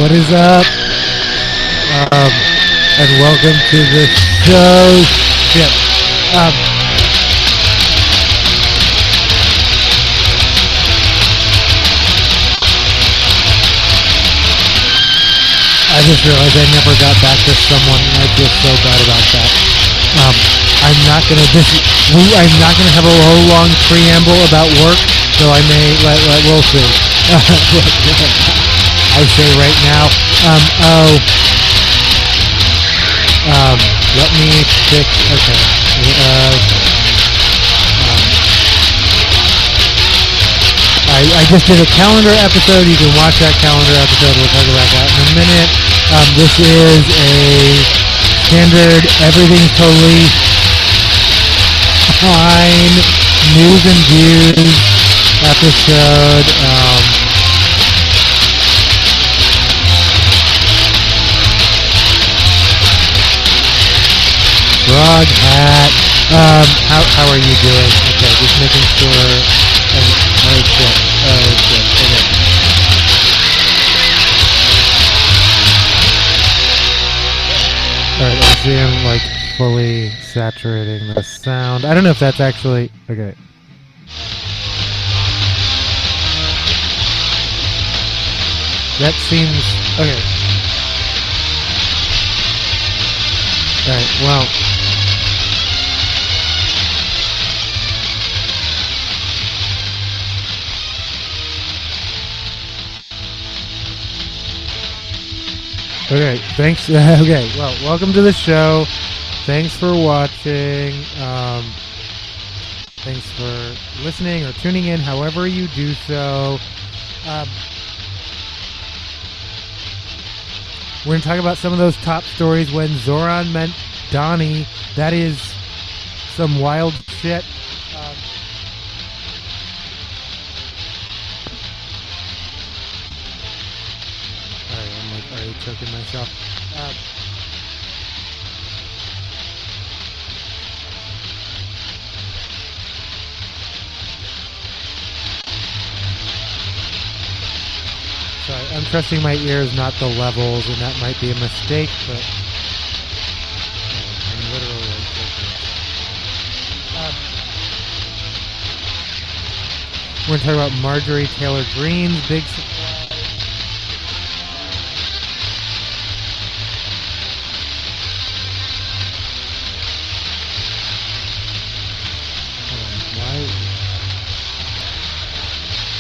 What is up? And welcome to the show. Shit. I just realized I never got back to someone, and I feel so bad about that. I'm not gonna have a whole long preamble about work, so I may we'll see. I say right now, let me fix. Okay. I just did a calendar episode. You can watch that calendar episode. We'll talk about that in a minute. This is a standard, everything's totally fine, news and views episode. Frog hat. How are you doing? Okay, just making sure. Oh shit. Okay. Alright, I see I'm like fully saturating the sound. I don't know if that's actually okay. That seems okay. Alright, well. Okay, thanks. Okay, well, welcome to the show. Thanks for watching. Thanks for listening or tuning in, however you do so. We're going to talk about some of those top stories when Zohran met Donnie. That is some wild shit. Choking myself. Sorry, I'm trusting my ears, not the levels, and that might be a mistake, but I'm literally we're going to talk about Marjorie Taylor Greene's big supply.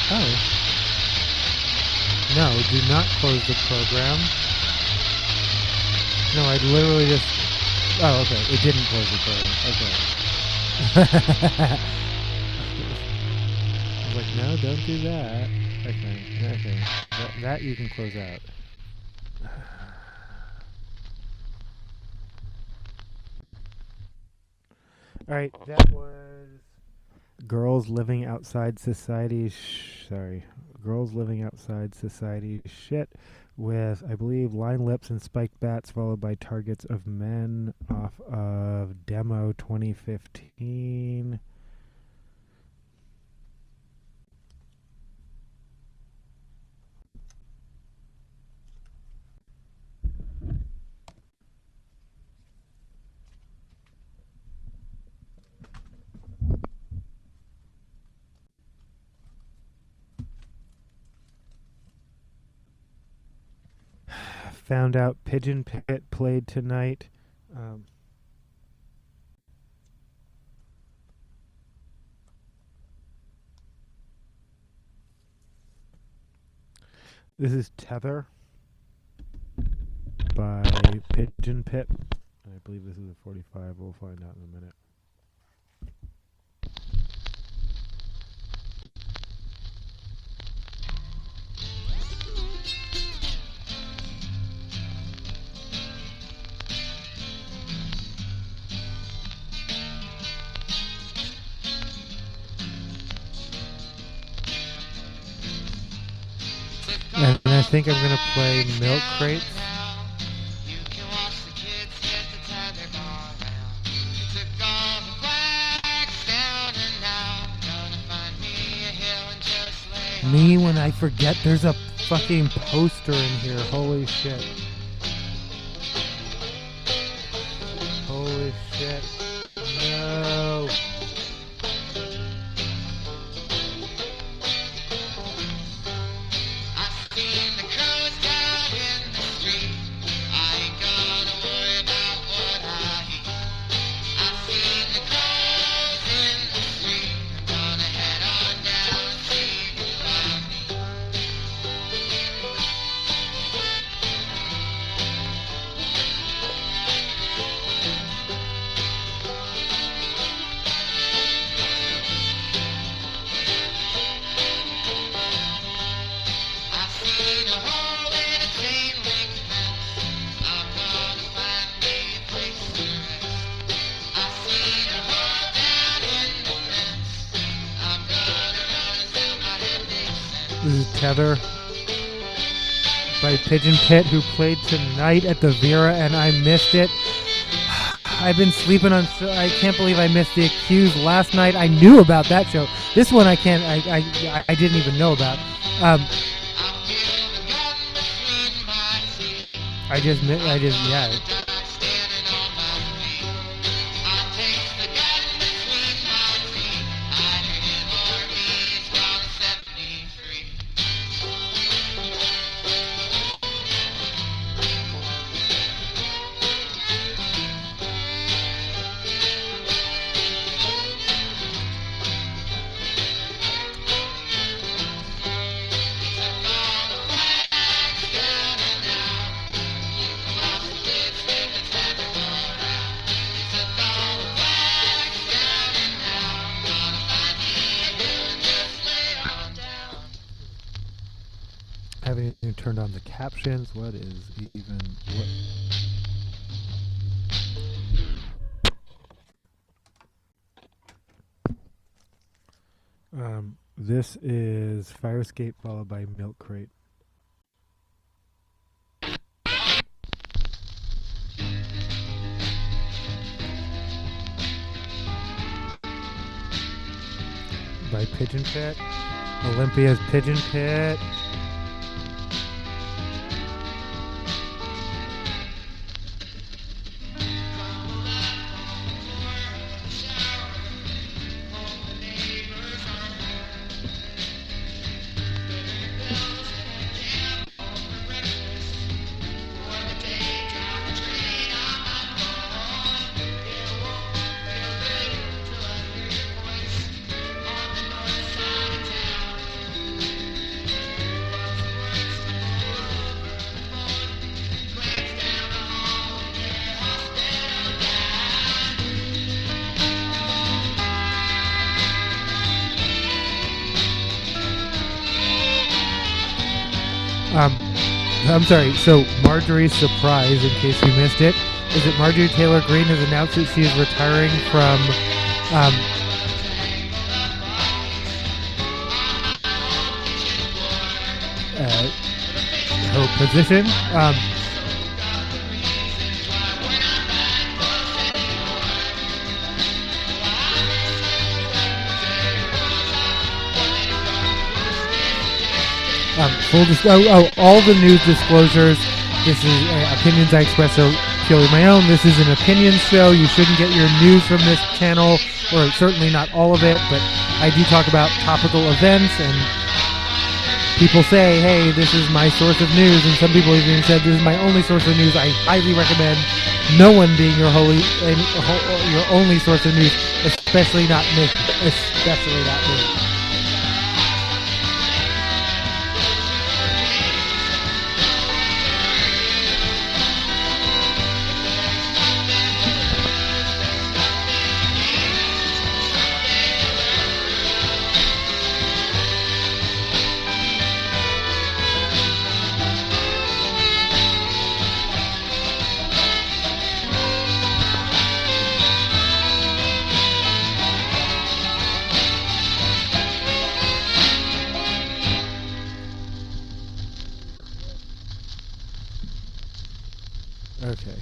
Oh. No, do not close the program. No, I literally just... Oh, okay. It didn't close the program. Okay. I was like, no, don't do that. Okay. That you can close out. Alright, that was... Girls living outside society. Girls living outside society shit with, I believe, line lips and spiked bats, followed by targets of men off of Demo 2015. Found out Pigeon Pit played tonight. This is Tether by Pigeon Pit. I believe this is a 45. We'll find out in a minute. And I think I'm gonna play Milk Crates. Me when I forget there's a fucking poster in here. Holy shit. Holy shit. No. This is Tether by Pigeon Pit, who played tonight at the Vera, and I missed it. I've been sleeping on. I can't believe I missed the Accused last night. I knew about that show. This one I can't. I didn't even know about. Yeah. Haven't even turned on the captions. What is even what? This is Fire Escape followed by Milk Crate. By Pigeon Pit. Olympia's Pigeon Pit. I'm sorry, so Marjorie's surprise, in case you missed it, is that Marjorie Taylor Greene has announced that she is retiring from her position. All the news disclosures. This is opinions I express are purely my own. This is an opinion show. You shouldn't get your news from this channel, or certainly not all of it, but I do talk about topical events, and people say, hey, this is my source of news, and some people even said this is my only source of news. I highly recommend no one being your only source of news, especially not me. Especially not me. Okay.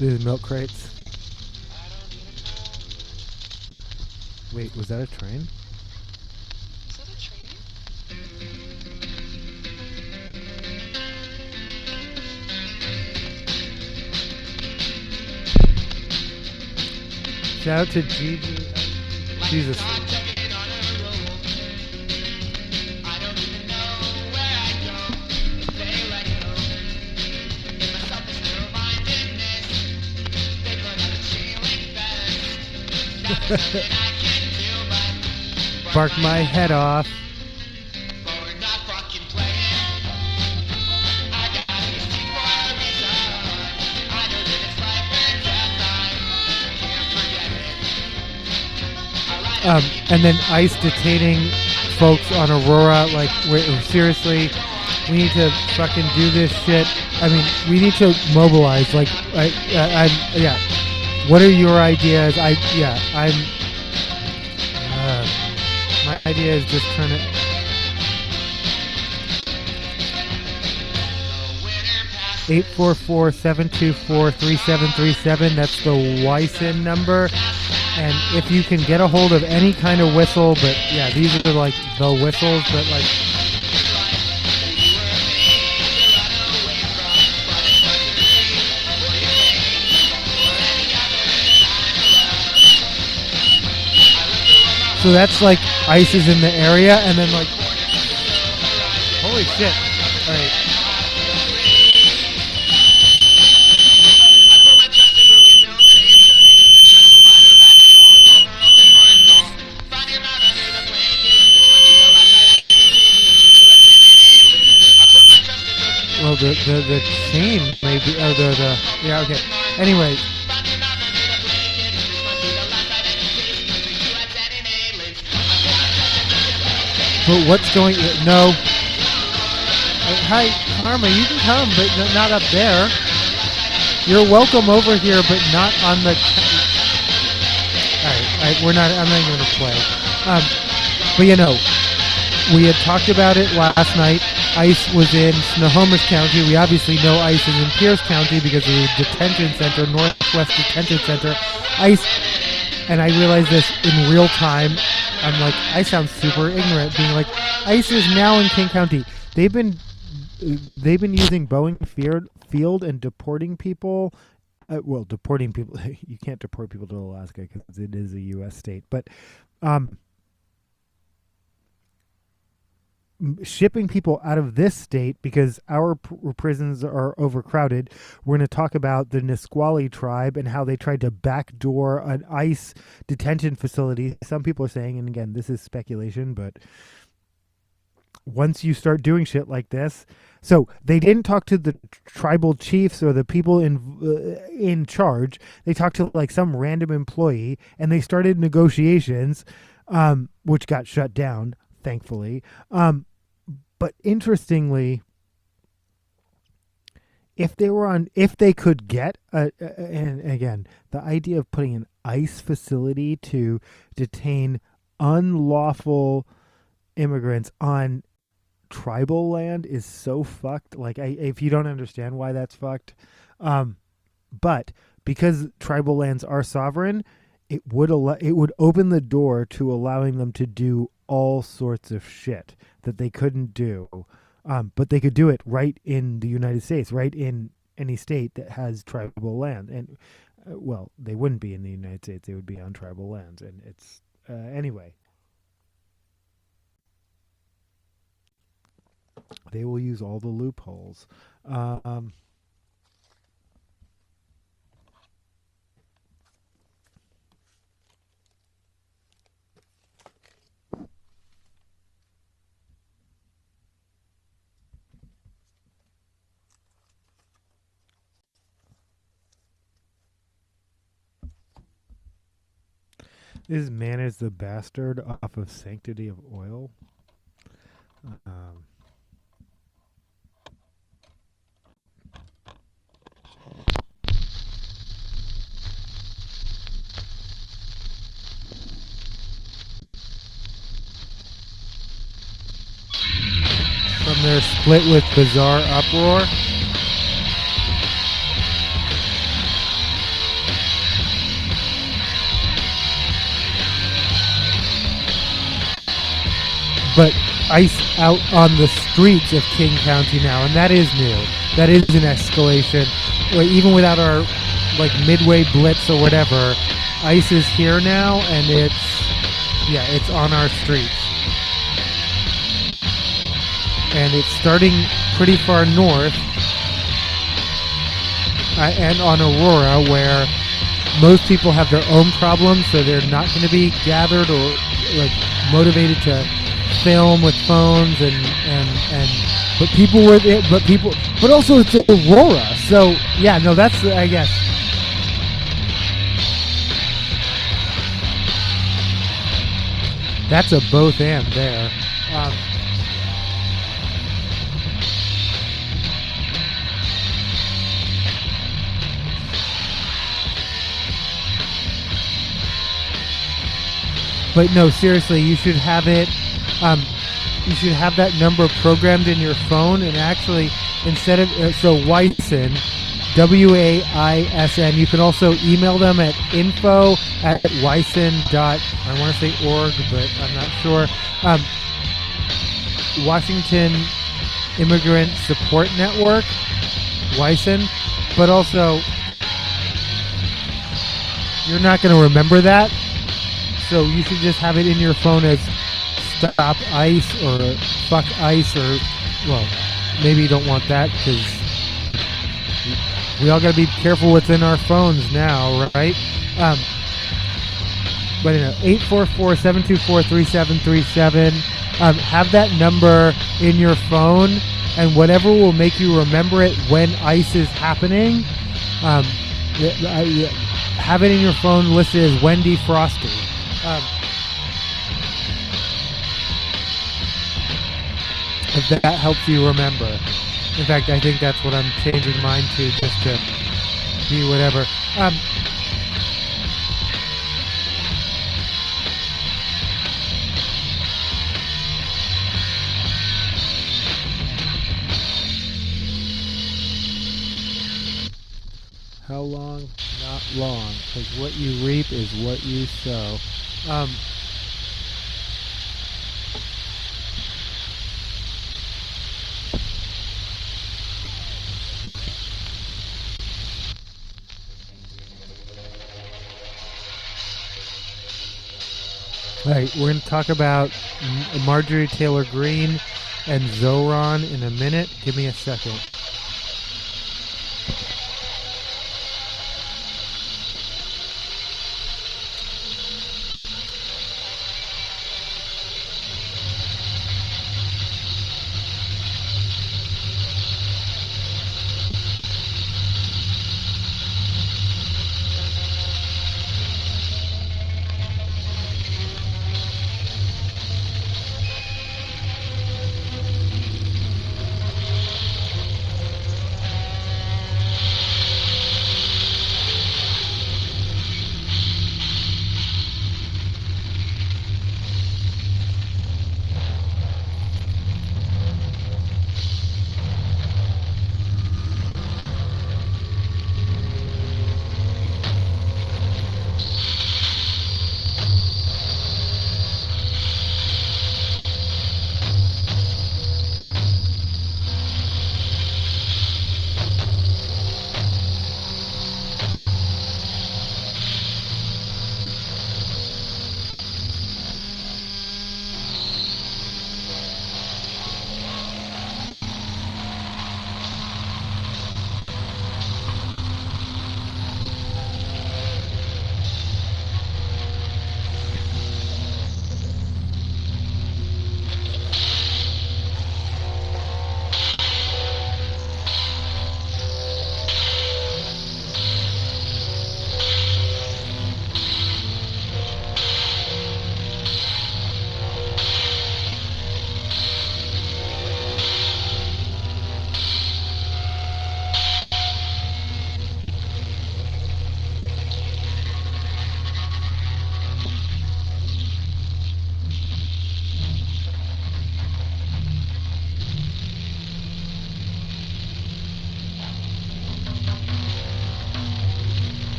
These milk crates. Wait, was that a train? Is that a train? Shout out to Gigi. Jesus. Bark my head off. And then ICE detaining folks on Aurora. Like, seriously, we need to fucking do this shit. I mean, we need to mobilize. Like, yeah. What are your ideas? My idea is just turn it. (844-724-3737). That's the WISN number. And if you can get a hold of any kind of whistle, but yeah, these are like the whistles, but like. So that's like ICE is in the area, and then like, holy shit! All right. Well, the chain maybe, yeah, okay. Anyway. But what's going? No. Hi, Karma. You can come, but not up there. You're welcome over here, but not on the. All right, we're not. I'm not even going to play. But you know, we had talked about it last night. ICE was in Snohomish County. We obviously know ICE is in Pierce County because of the detention center, Northwest Detention Center. ICE, and I realized this in real time. I'm like, I sound super ignorant, being like, ICE is now in King County. They've been using Boeing Field and deporting people. Deporting people. You can't deport people to Alaska because it is a U.S. state, but shipping people out of this state because our prisons are overcrowded. We're going to talk about the Nisqually tribe and how they tried to backdoor an ICE detention facility. Some people are saying, and again, this is speculation, but once you start doing shit like this, so they didn't talk to the tribal chiefs or the people in charge. They talked to like some random employee, and they started negotiations, which got shut down, thankfully. But interestingly, if they could get and again, the idea of putting an ICE facility to detain unlawful immigrants on tribal land is so fucked. Like, if you don't understand why that's fucked, but because tribal lands are sovereign, it would open the door to allowing them to do all sorts of shit that they couldn't do, but they could do it right in the United States, right in any state that has tribal land. And they wouldn't be in the United States; they would be on tribal lands. And it's anyway. They will use all the loopholes. Is man is the bastard off of Sanctity of Oil? From their split with Bizarre Uproar. ice out on the streets of King County now, and that is new. That is an escalation. Like, even without our like midway blitz or whatever, ice is here now, and it's on our streets, and it's starting pretty far north, and on Aurora, where most people have their own problems, so they're not going to be gathered or like motivated to film with phones and but people with it, but also it's Aurora, so yeah, no, that's I guess. That's a both and there. But no, seriously, you should have it. You should have that number programmed in your phone, and actually, instead of so Wyson, WAISN. You can also email them at info@wyson. I want to say org, but I'm not sure. Washington Immigrant Support Network, Wyson. But also, you're not going to remember that, so you should just have it in your phone as Stop ICE or Fuck ICE, or, well, maybe you don't want that because we all got to be careful what's in our phones now, right? But 844-724-3737. Have that number in your phone, and whatever will make you remember it when ICE is happening, have it in your phone listed as Wendy Frosty. If that helps you remember. In fact, I think that's what I'm changing mine to, just to be whatever. How long? Not long, because what you reap is what you sow. All right, we're going to talk about Marjorie Taylor Greene and Zohran in a minute. Give me a second.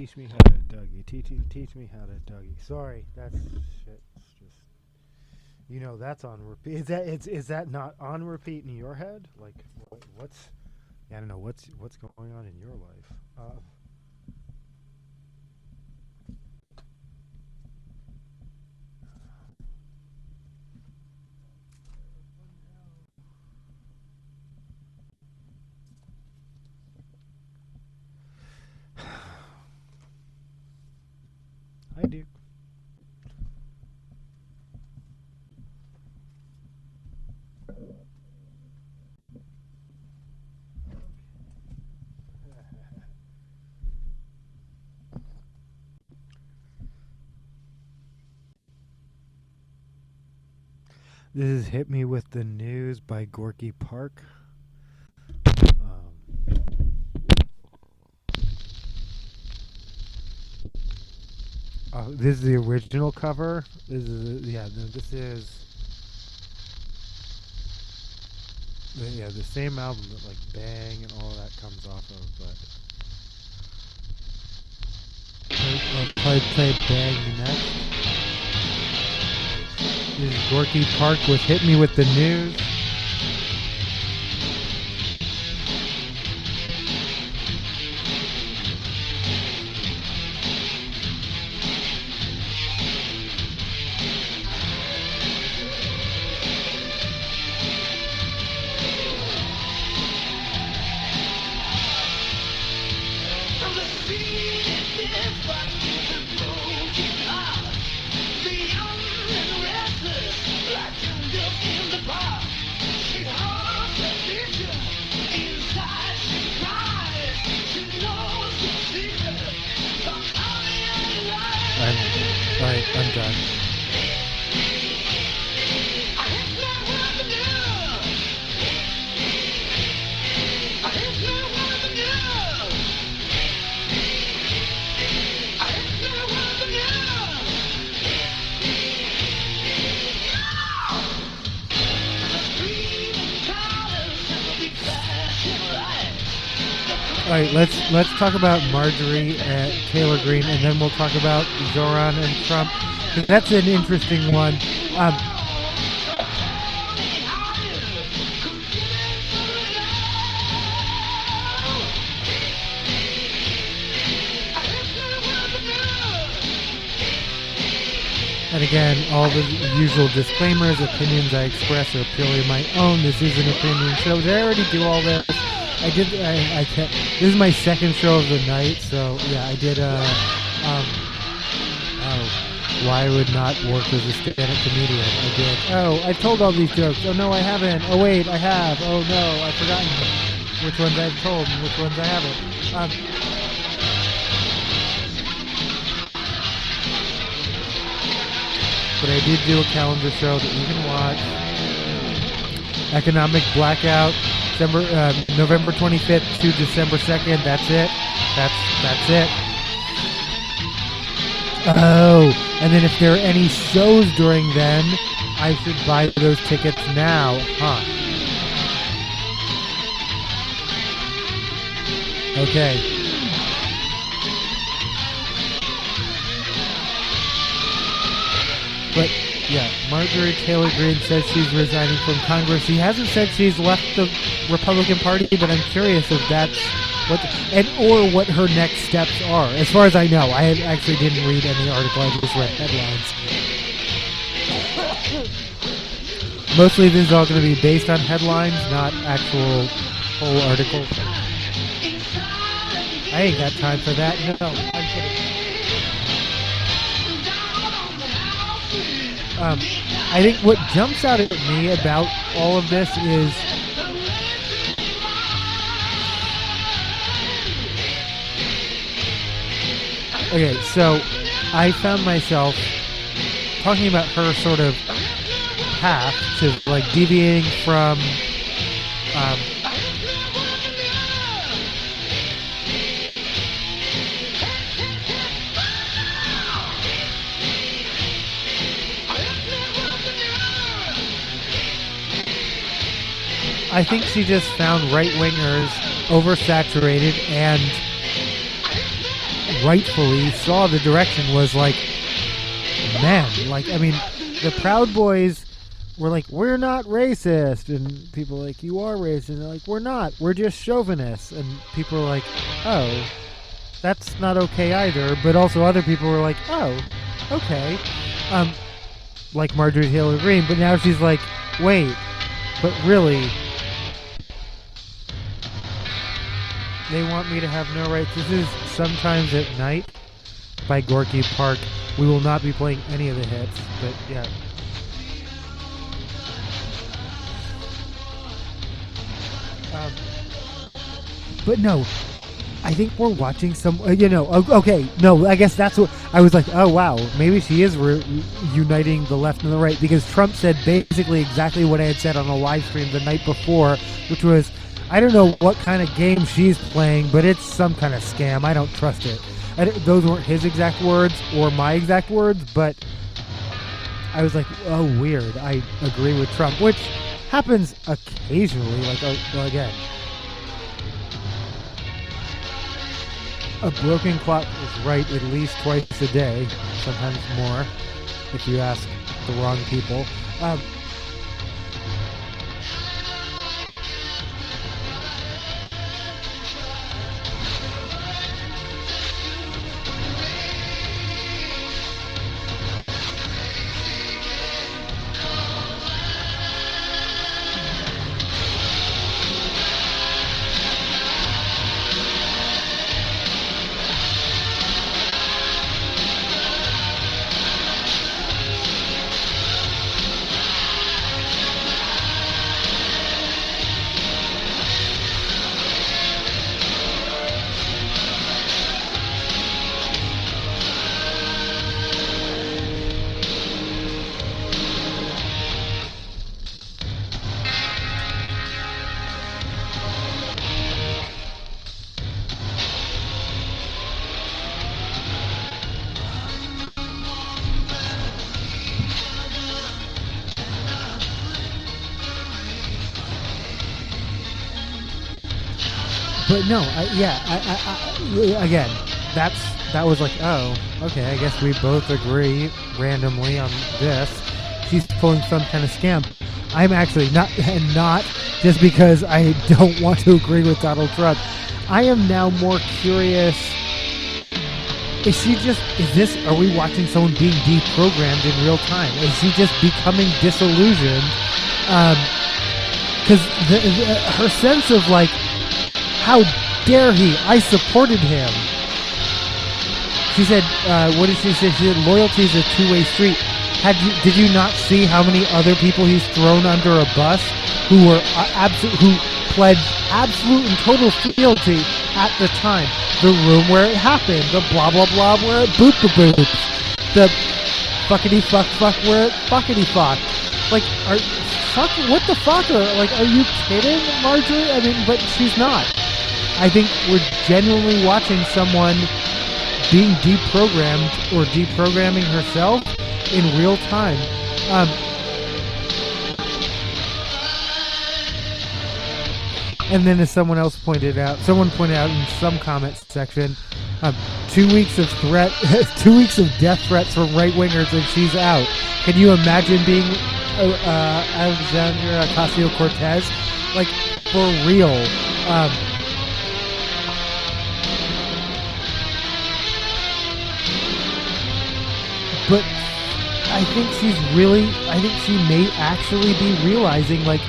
Teach me how to Dougie. Teach me how to Dougie. Sorry, that's shit. It's just that's on repeat. Is that not on repeat in your head? Like what's I don't know what's going on in your life. I do. This is Hit Me With the News by Gorky Park. This is the original cover. This is the same album that like Bang and all that comes off of, but I'll probably play Bang next. This is Gorky Park with Hit Me With the News. I'm done. All right, let's talk about Marjorie and Taylor Greene, and then we'll talk about Zohran and Trump. That's an interesting one. And again, all the usual disclaimers, opinions I express are purely my own. This is an opinion show. Did I already do all this? I did. I kept. This is my second show of the night, so yeah, I did. Why I would not work as a stand-up comedian? I did. Oh, I told all these jokes. Oh no, I haven't. Oh wait, I have. Oh no, I've forgotten which ones I've told and which ones I haven't. But I did do a calendar show that you can watch. Economic Blackout. November 25th to December 2nd. That's it. That's it. Oh, and then if there are any shows during then, I should buy those tickets now, huh? Okay. But yeah, Marjorie Taylor Greene says she's resigning from Congress. She hasn't said she's left the Republican Party, but I'm curious if that's or what her next steps are. As far as I know, I actually didn't read any article. I just read headlines. Mostly this is all going to be based on headlines, not actual whole articles. I ain't got time for that. No, I'm kidding. I think what jumps out at me about all of this is okay, so I found myself talking about her sort of path to like deviating from I think she just found right-wingers oversaturated rightfully saw the direction was like, man, like, I mean, the Proud Boys were like, we're not racist, and people were like, you are racist, and they're like, we're not, we're just chauvinists, and people are like, oh, that's not okay either, but also other people were like, oh, okay, like Marjorie Taylor Greene, but now she's like, wait, but really, they want me to have no rights. This is Sometimes at Night by Gorky Park. We will not be playing any of the hits, but yeah. But no, I think we're watching some, okay, no, I guess that's what, I was like, oh wow, maybe she is uniting the left and the right, because Trump said basically exactly what I had said on a live stream the night before, which was, I don't know what kind of game she's playing, but it's some kind of scam, I don't trust it. Those weren't his exact words or my exact words, but I was like, oh weird, I agree with Trump, which happens occasionally, like, again, a broken clock is right at least twice a day, sometimes more, if you ask the wrong people. But no, again, that was like, oh, okay, I guess we both agree randomly on this. She's pulling some kind of scam. I'm actually not just because I don't want to agree with Donald Trump. I am now more curious. Are we watching someone being deprogrammed in real time? Is she just becoming disillusioned? Because her sense of like, how dare he? I supported him. She said, what did she say? She said, loyalty is a two-way street. Did you not see how many other people he's thrown under a bus who pledged absolute and total fealty at the time? The room where it happened, the blah blah blah where it boop boops, the fuckity fuck where it fuckity fuck. Like, what the fuck? Are you kidding, Marjorie? I mean, but she's not. I think we're genuinely watching someone being deprogrammed or deprogramming herself in real time. And then, as someone pointed out in some comments section, 2 weeks of 2 weeks of death threats from right wingers, and she's out. Can you imagine being Alexandria Ocasio-Cortez? Like, for real. But I think she may actually be realizing, like,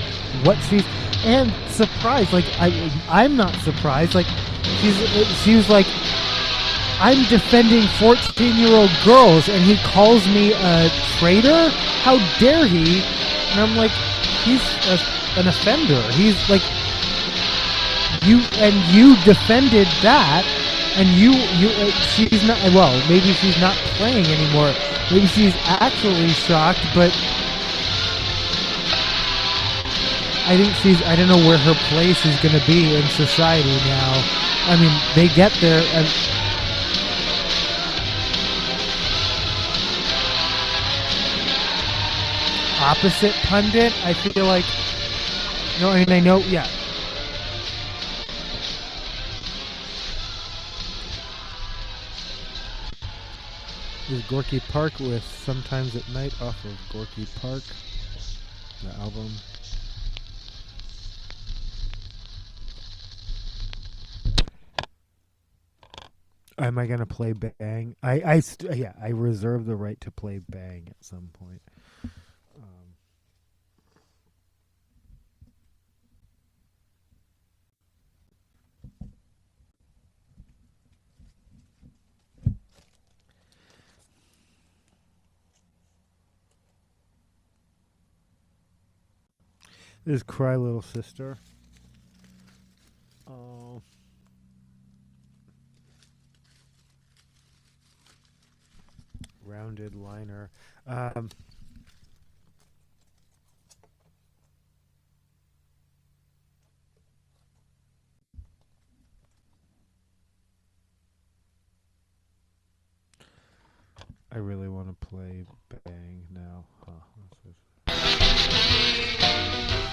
what she's, and surprised, like, I'm not surprised, like, she was like, I'm defending 14-year-old girls, and he calls me a traitor? How dare he? And I'm like, he's an offender. He's like, you defended that, and she's not, well, maybe she's not playing anymore. Maybe she's actually shocked, but I think I don't know where her place is going to be in society now. I mean, they get there, and opposite pundit, I feel like, I know, yeah. is Gorky Park with Sometimes at Night off of Gorky Park, the album. Am I gonna play Bang? I reserve the right to play Bang at some point. This is Cry Little Sister. Oh. Rounded liner. I really want to play Bang now.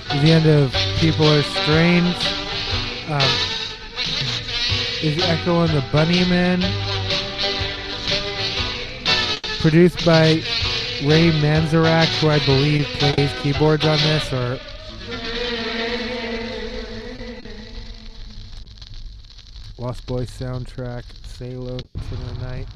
The end of People Are Strange. Is Echo and the Bunnymen. Produced by Ray Manzarek, who I believe plays keyboards on this, or Lost Boys soundtrack, Say Hello to the Night.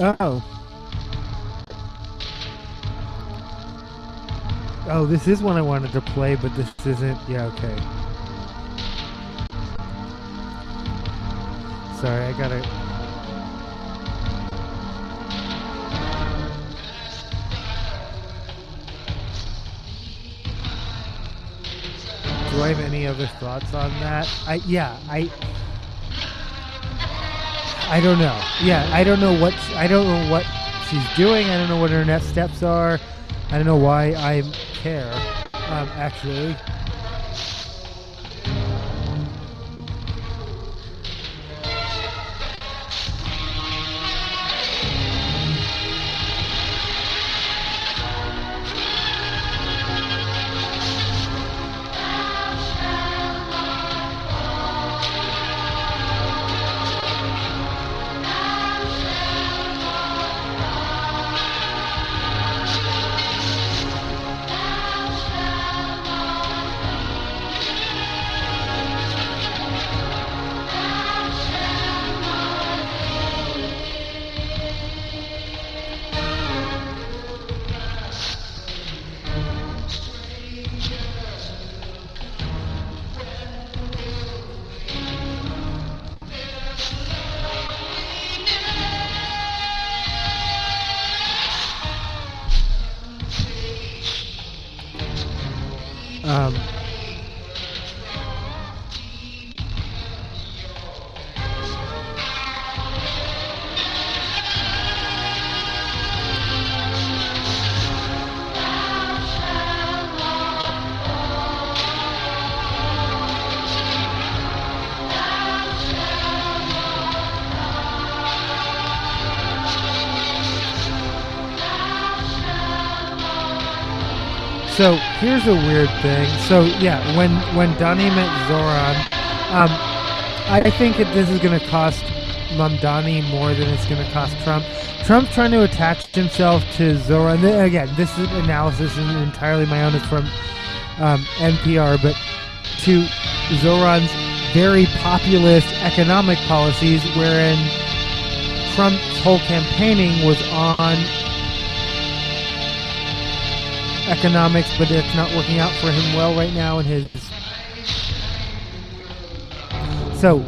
Oh. Oh, this is one I wanted to play, but this isn't. Yeah, okay. Sorry, I gotta. Do I have any other thoughts on that? I don't know. Yeah, I don't know what she's doing. I don't know what her next steps are. I don't know why I care. Actually. So here's a weird thing. So yeah, when Donnie met Zohran, I think that this is going to cost Donnie more than it's going to cost Trump. Trump's trying to attach himself to Zohran. Again, this is analysis and entirely my own. It's from NPR, but to Zohran's very populist economic policies, wherein Trump's whole campaigning was on economics, but it's not working out for him well right now in his. So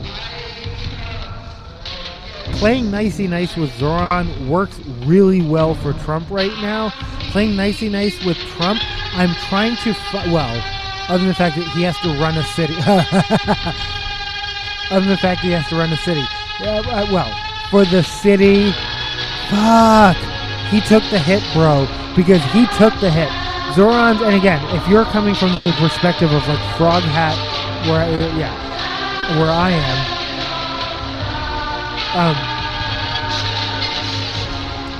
playing nicey nice with Zohran works really well for Trump right now. Playing nicey nice with Trump, I'm trying to other than the fact that he has to run a city. Other than the fact that he has to run a city. For the city, fuck, he took the hit, bro, because he took the hit. Zohran's, and again, if you're coming from the perspective of like Frog Hat, where I am,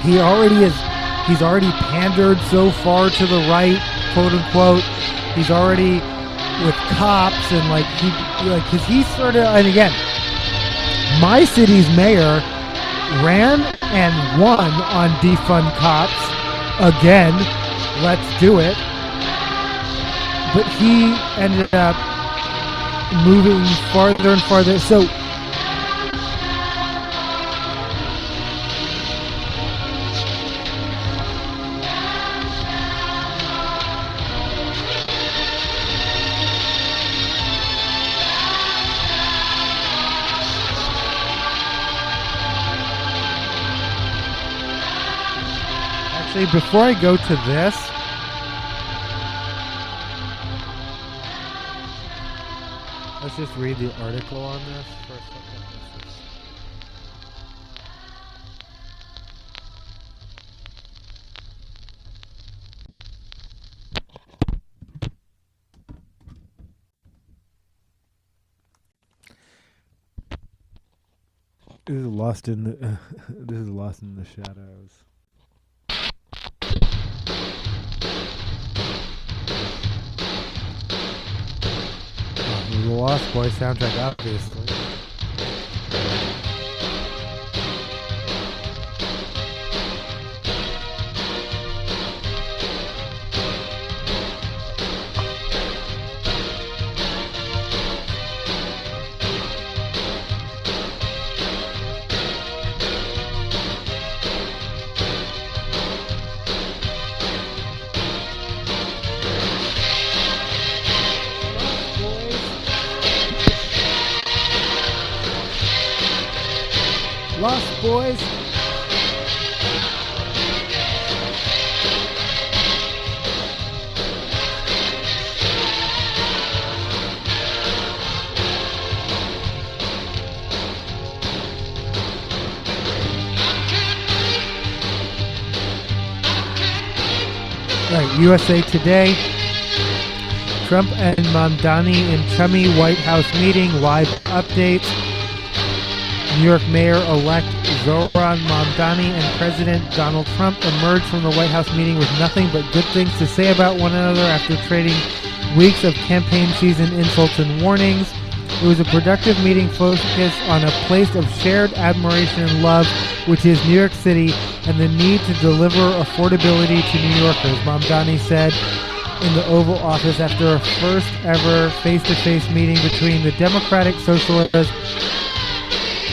he's already pandered so far to the right, quote unquote. He's already with cops and because he's sort of, and again, my city's mayor ran and won on defund cops again. Let's do it. But he ended up moving farther and farther. So actually, before I go to this, let's just read the article on this for a second. This is lost in the this is lost in the shadows. The Lost Boys soundtrack, obviously. Lost Boys. Right, USA Today. Trump and Mamdani in chummy White House meeting. Live updates. New York Mayor-elect Zohran Mamdani and President Donald Trump emerged from the White House meeting with nothing but good things to say about one another after trading weeks of campaign season insults and warnings. It was a productive meeting focused on a place of shared admiration and love, which is New York City, and the need to deliver affordability to New Yorkers, Mamdani said in the Oval Office after a first ever face-to-face meeting between the Democratic Socialist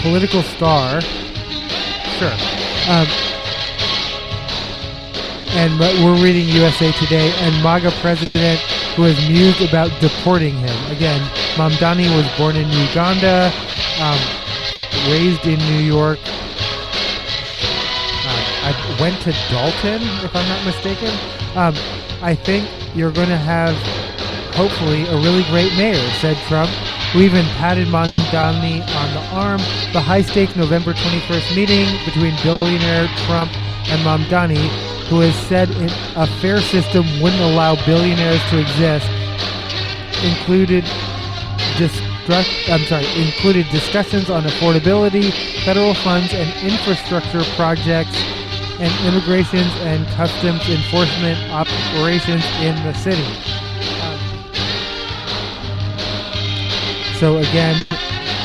political star, sure, and we're reading USA Today, and MAGA president who has mused about deporting him. Again, Mamdani was born in Uganda, raised in New York. I went to Dalton, if I'm not mistaken. I think you're going to have, hopefully, a really great mayor, said Trump, who even patted Mamdani on the arm. The high-stakes November 21st meeting between billionaire Trump and Mamdani, who has said a fair system wouldn't allow billionaires to exist, included discussions on affordability, federal funds and infrastructure projects, and immigrations and customs enforcement operations in the city. So again,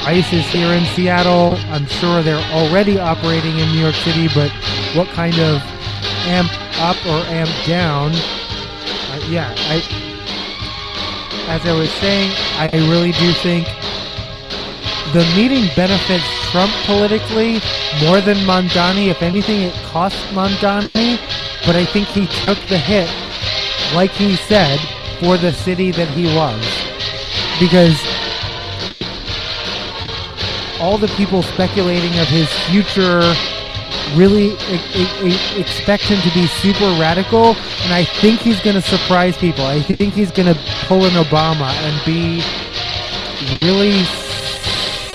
ICE is here in Seattle. I'm sure they're already operating in New York City, but what kind of amp up or amp down? As I was saying, I really do think the meeting benefits Trump politically more than Mamdani. If anything, it cost Mamdani, but I think he took the hit, like he said, for the city that he loves. Because all the people speculating of his future really expect him to be super radical, and I think he's going to surprise people. I think he's going to pull an Obama and be really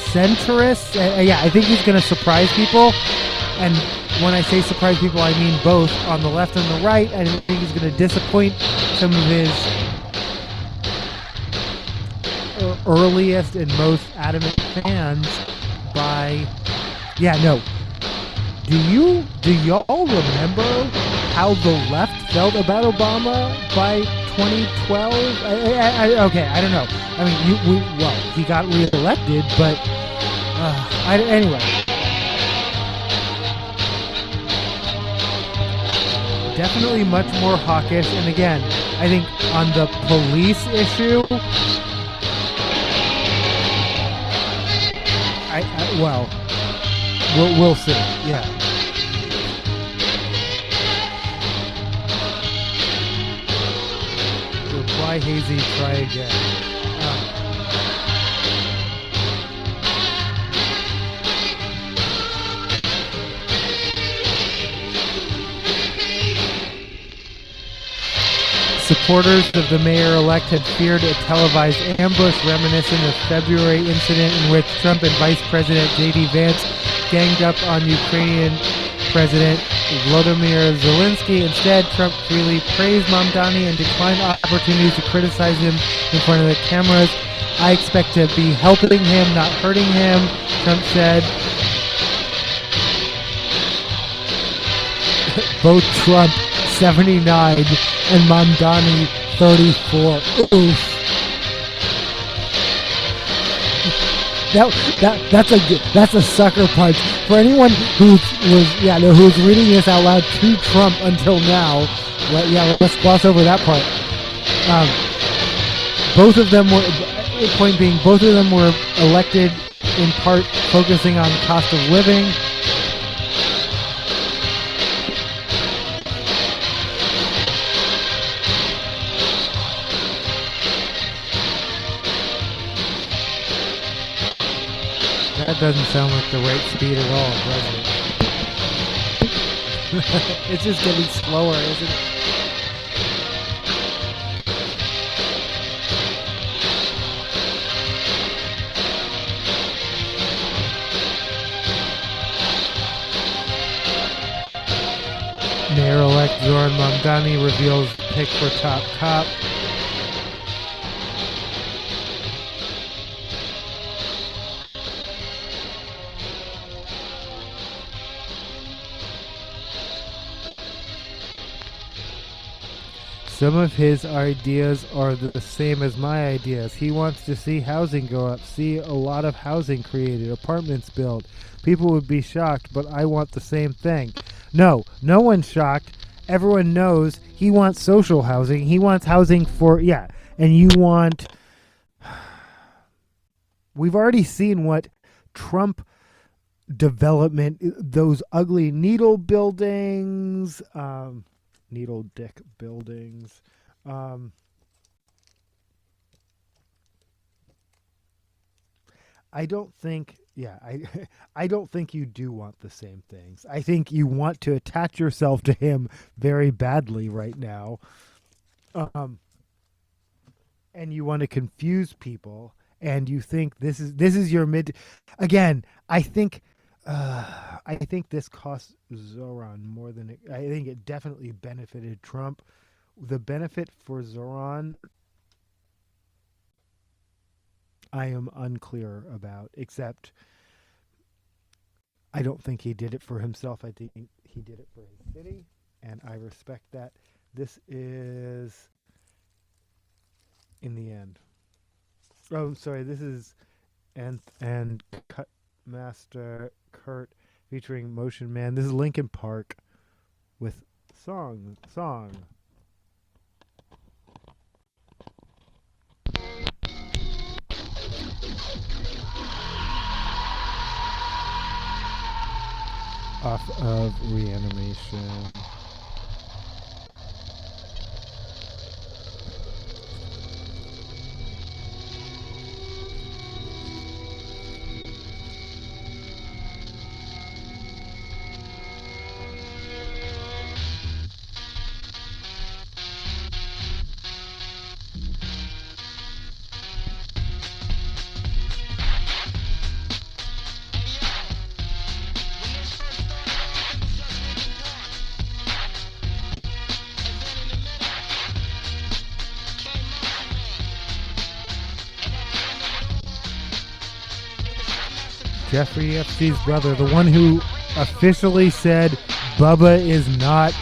centrist. I think he's going to surprise people, and when I say surprise people, I mean both on the left and the right. I think he's going to disappoint some of his earliest and most adamant fans by, do y'all remember how the left felt about Obama by 2012? Okay, I don't know. I mean, he got reelected, but anyway. Definitely much more hawkish, and again, I think on the police issue, we'll see. Yeah. Reply hazy, try again. Supporters of the mayor-elect had feared a televised ambush reminiscent of February incident in which Trump and Vice President J.D. Vance ganged up on Ukrainian President Volodymyr Zelensky. Instead, Trump freely praised Mamdani and declined opportunities to criticize him in front of the cameras. I expect to be helping him, not hurting him, Trump said. Vote Trump 79 and Mamdani 34. Oof. That's a sucker punch for anyone who's reading this out loud to Trump until now. Let's gloss over that part. Both of them were elected in part focusing on cost of living. That doesn't sound like the right speed at all, does it? It's just getting slower, isn't it? Mayor-elect Zohran Mamdani reveals pick for top cop. Some of his ideas are the same as my ideas. He wants to see housing go up, see a lot of housing created, apartments built. People would be shocked, but I want the same thing. No one's shocked. Everyone knows he wants social housing. He wants housing and you want... We've already seen what Trump development, those ugly needle buildings... needle dick buildings. I don't think you do want the same things. I think you want to attach yourself to him very badly right now. And you want to confuse people, and you think this is your mid. Again, I think this cost Zohran more than I think it definitely benefited Trump. The benefit for Zohran, I am unclear about, except I don't think he did it for himself. I think he did it for his city, and I respect that. This is in the end. Oh, I'm sorry. This is and Cut Master Kurt featuring Motion Man. This is Linkin Park with song. Off of Reanimation. Jeffrey Epstein's brother, the one who officially said Bubba is not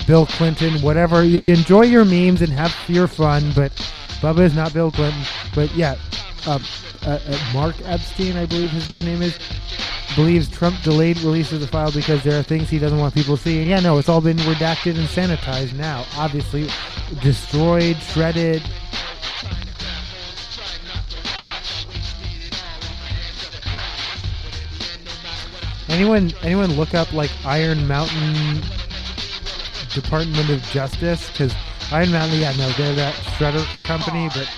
Bill Clinton. Whatever, you enjoy your memes and have your fun, but Bubba is not Bill Clinton. But yeah, Mark Epstein, I believe his name is, believes Trump delayed release of the file because there are things he doesn't want people seeing. Yeah, no, it's all been redacted and sanitized now. Obviously, destroyed, shredded. Anyone look up like Iron Mountain Department of Justice? Because Iron Mountain, yeah, no, they're that shredder company, but.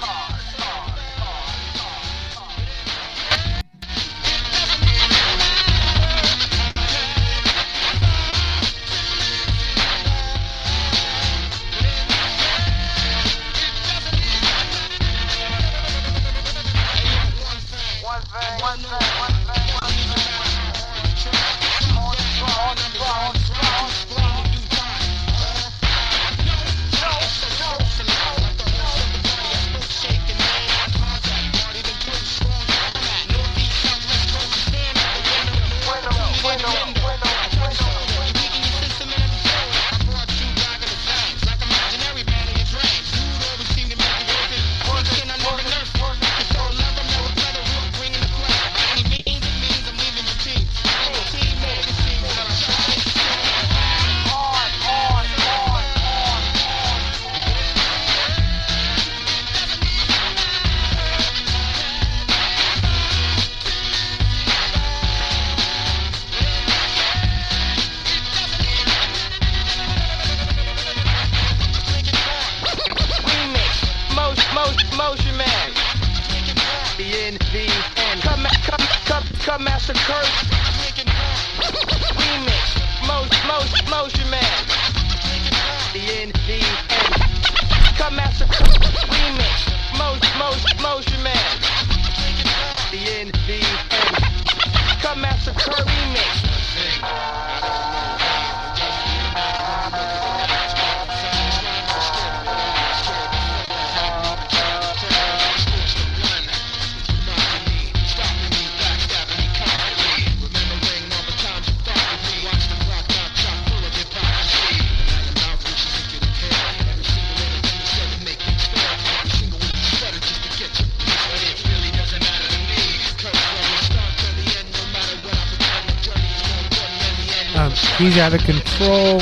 He's out of control.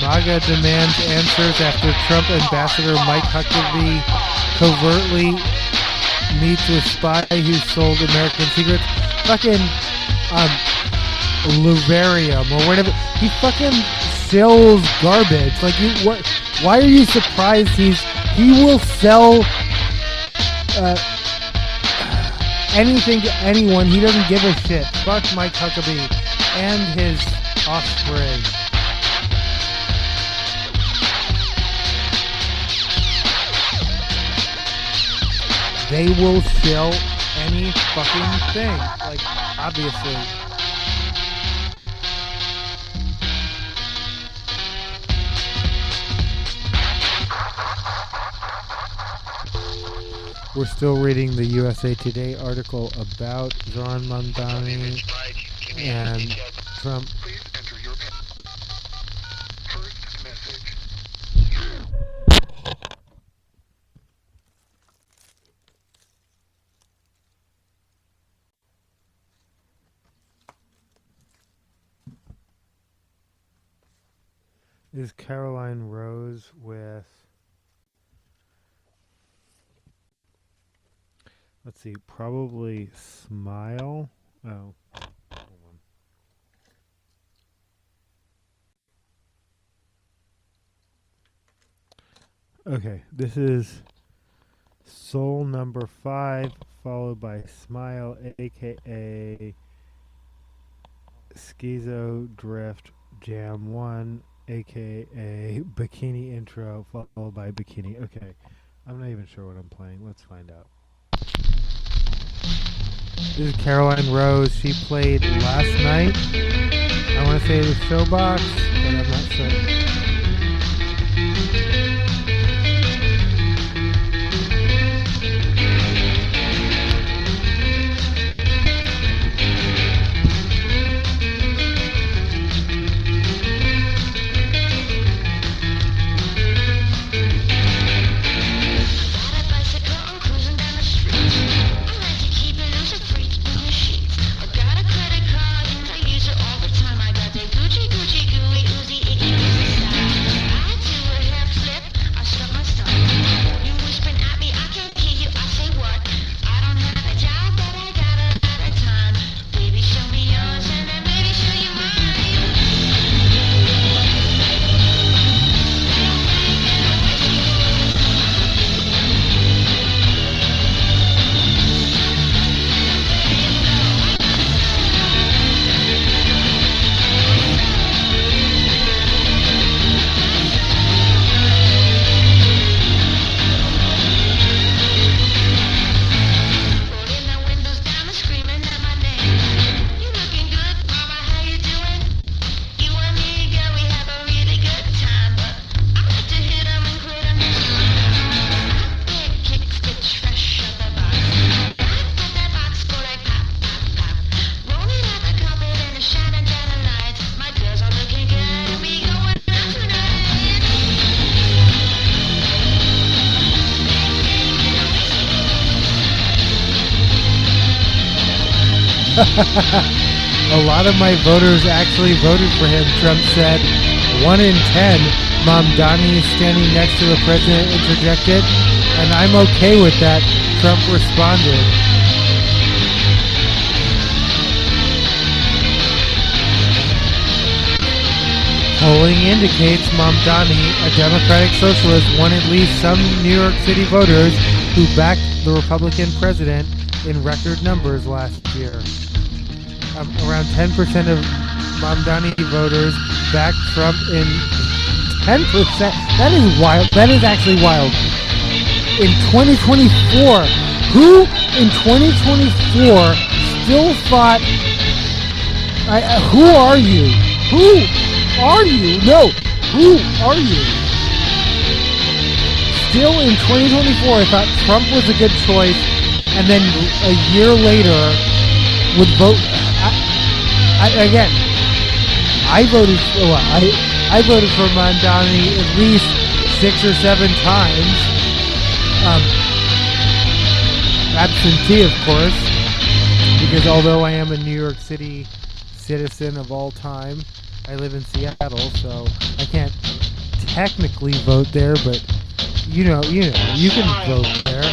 MAGA demands answers after Trump ambassador Mike Huckabee covertly meets with spy who sold American secrets. Fucking Luvarium or whatever. He fucking sells garbage. Like, you, what? Why are you surprised? He will sell anything to anyone. He doesn't give a shit. Fuck Mike Huckabee and his offspring. They will sell any fucking thing. Like, obviously. We're still reading the USA Today article about Zohran and Trump. Please enter your first message. Is Caroline Rose with, let's see, probably Smile. Oh. Okay, this is Soul number 5, followed by Smile, aka Schizo Drift Jam 1, aka Bikini Intro, followed by Bikini. Okay, I'm not even sure what I'm playing. Let's find out. This is Caroline Rose. She played last night. I want to say it was Showbox, but I'm not sure. A lot of my voters actually voted for him, Trump said. 1 in 10, Mom Donnie standing next to the president interjected, and I'm okay with that, Trump responded. Polling indicates Mamdani, a Democratic socialist, won at least some New York City voters who backed the Republican president in record numbers last year. Around 10% of Mamdani voters backed Trump in 10%. That is wild. That is actually wild. In 2024, who in 2024 still thought, who are you? Who are you? No, who are you? Still in 2024, I thought Trump was a good choice, and then a year later would vote. Again, I voted for I voted for Mamdani at least 6 or 7 times. Absentee, of course, because although I am a New York City citizen of all time, I live in Seattle, so I can't technically vote there, but you can vote there.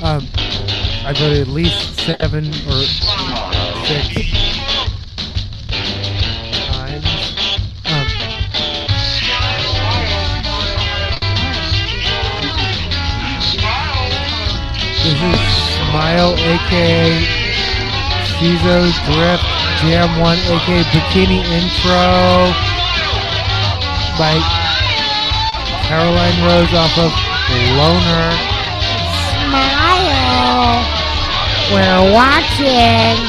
I voted at least 7 or 6 times. This is Smile, aka Shizo Drift, Jam 1, aka Bikini Intro by Caroline Rose off of Loner. Smile, we're watching.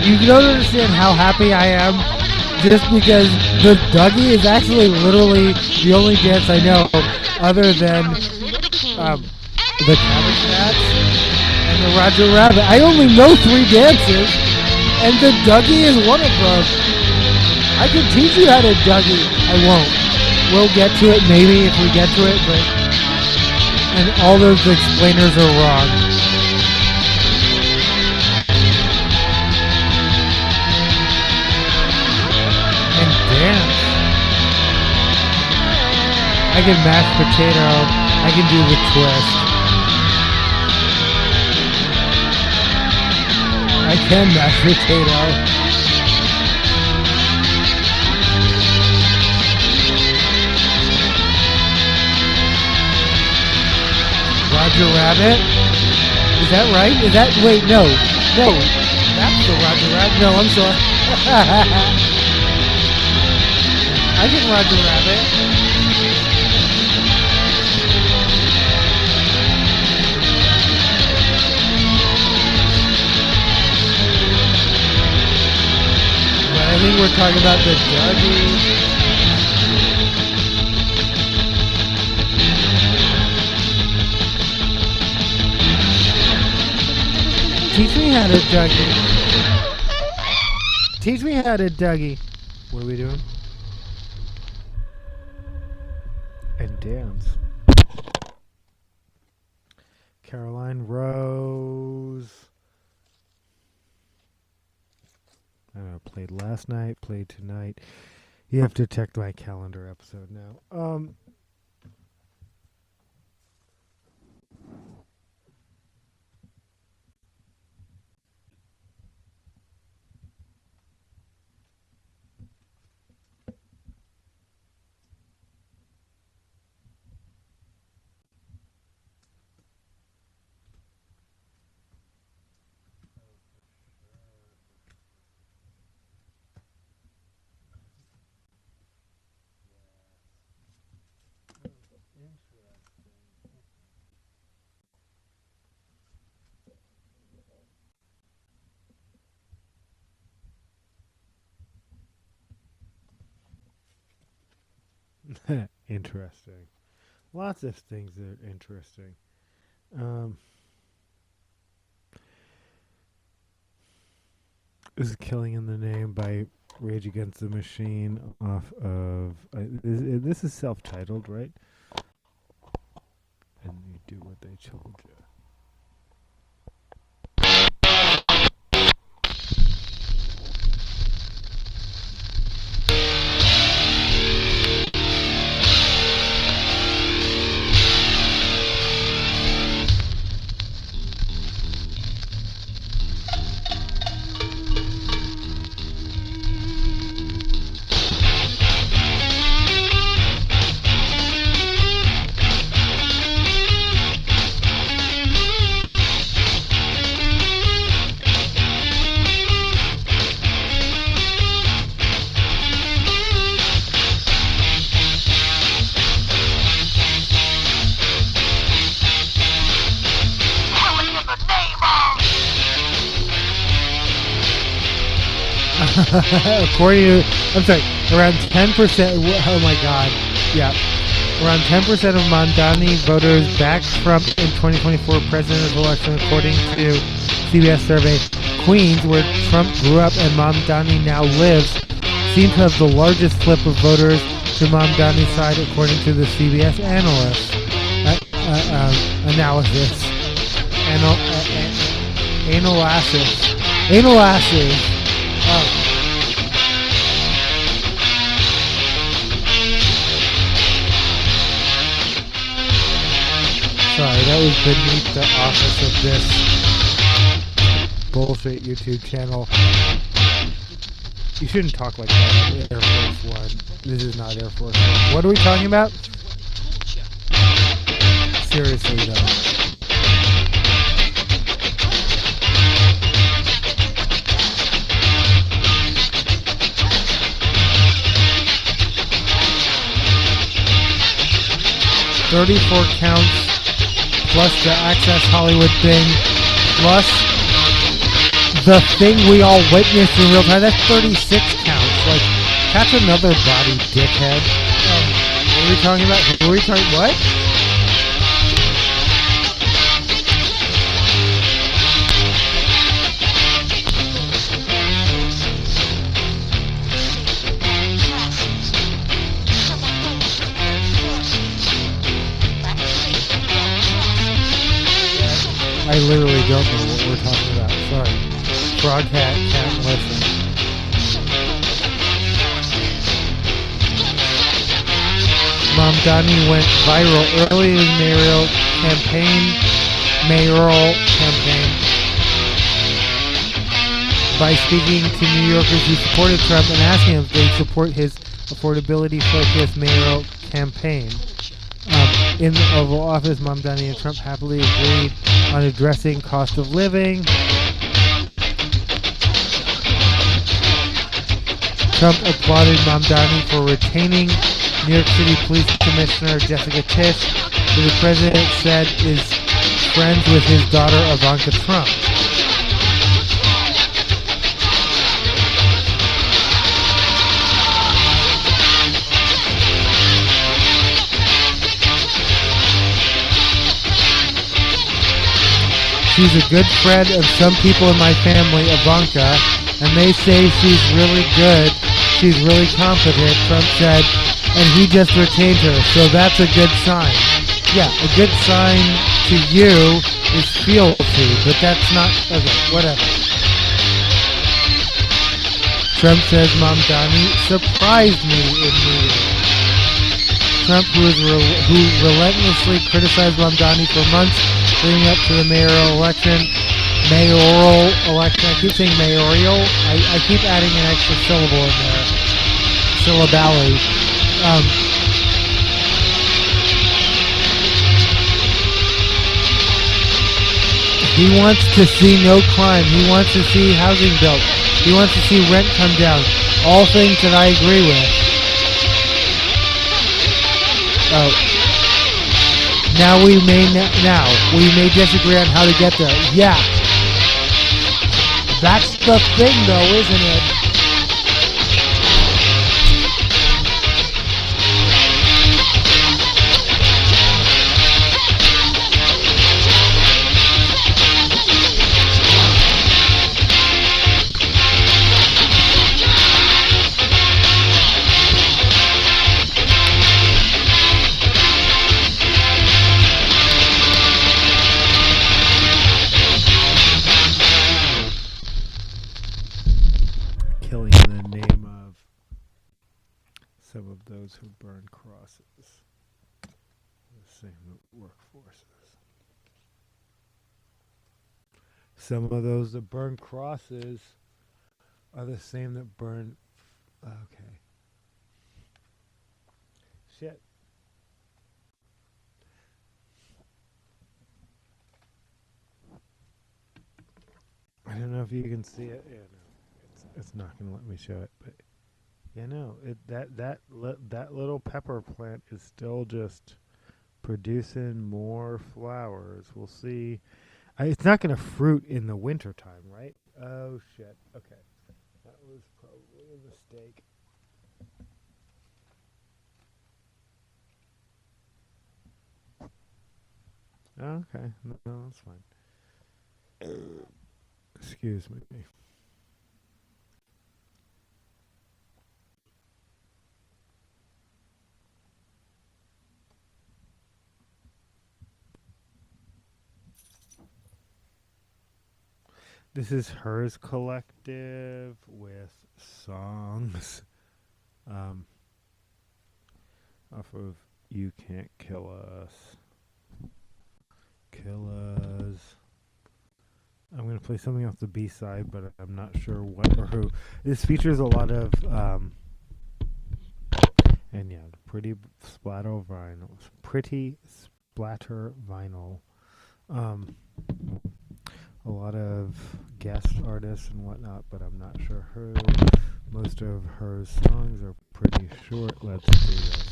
You don't understand how happy I am just because the Dougie is actually literally the only dance I know other than the Cabbage Patch and the Roger Rabbit. I only know 3 dances and the Dougie is one of them. I can teach you how to Dougie. I won't. We'll get to it maybe if we get to it, but and all those explainers are wrong. Dance. I can mash potato. I can do the twist. I can mash potato. Roger Rabbit? Is that right? Is that, wait, no. No. That's the Roger Rabbit. No, I'm sorry. I can Roger Rabbit. But I think we're talking about the Dougie. Teach me how to Dougie. Teach me how to Dougie. What are we doing? And dance. Caroline Rose. I don't know, played last night, played tonight. You have to check my calendar episode now. interesting. Lots of things that are interesting. Um, this is Killing in the Name by Rage Against the Machine off of... this is self-titled, right? And you do what they told you. According to, I'm sorry, around 10%, oh my god, yeah, around 10% of Mamdani voters backed Trump in 2024 presidential election, according to CBS survey. Queens, where Trump grew up and Mamdani now lives, seem to have the largest flip of voters to Mamdani's side, according to the CBS analysis. Sorry, that was beneath the office of this bullshit YouTube channel. You shouldn't talk like that on Air Force One. This is not Air Force One. What are we talking about? Seriously, though. $34 counts plus the Access Hollywood thing plus the thing we all witnessed in real time. That's 36 counts. Like, catch another body, dickhead. What are we talking about? Who are we talking? What? I literally don't know what we're talking about. Sorry. Broadcat can't listen. Mamdani went viral early in his mayoral campaign by speaking to New Yorkers who supported Trump and asking if they'd support his affordability-focused mayoral campaign. In the Oval Office, Mamdani and Trump happily agreed on addressing cost of living. Trump applauded Mamdani for retaining New York City Police Commissioner Jessica Tisch, who the president said is friends with his daughter Ivanka Trump. She's a good friend of some people in my family, Ivanka, and they say she's really good. She's really competent, Trump said, and he just retained her, so that's a good sign. Yeah, a good sign to you is fealty, but that's not, okay, whatever. Trump says Mamdani surprised me in meeting. Trump, who relentlessly criticized Mamdani for months leading up to the mayoral election, I keep saying mayoral, I keep adding an extra syllable in there, syllabally. He wants to see no crime, he wants to see housing built, he wants to see rent come down, all things that I agree with. Now we may disagree on how to get there. Yeah. That's the thing though, isn't it? those who burn crosses are the same that work forces. Some of those that burn crosses are the same that burn. Okay. Shit. I don't know if you can see it. Yeah, no, it's not gonna let me show it. But yeah, no, that little pepper plant is still just producing more flowers. We'll see. It's not gonna fruit in the winter time, right? Oh shit. Okay, that was probably a mistake. Okay, no, that's fine. Excuse me. This is Hers Collective with songs off of You Can't Kill Us. Kill Us. I'm going to play something off the B-side, but I'm not sure what or who. This features a lot of, and yeah, pretty splatter vinyl. Pretty splatter vinyl. A lot of guest artists and whatnot, but I'm not sure who. Most of her songs are pretty short. Let's do this.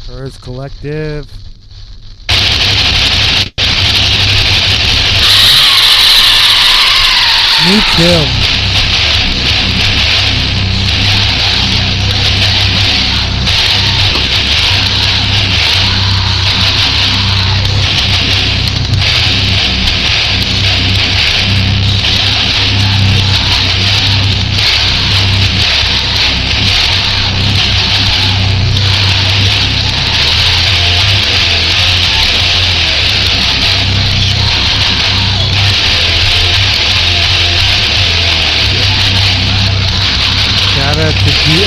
Hers Collective. Me too.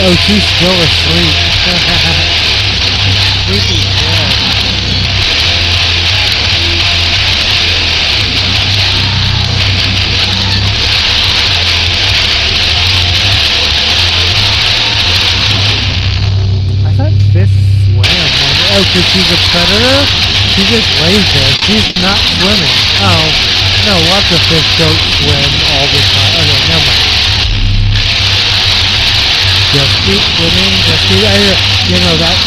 Oh, she's still asleep. Sleepy dead. I thought Fish swam. Oh, because she's a predator? She just lays there. She's not swimming. Oh, no, lots of fish don't swim all the time. Okay, never mind. Just keep swimming, just keep, you know, that.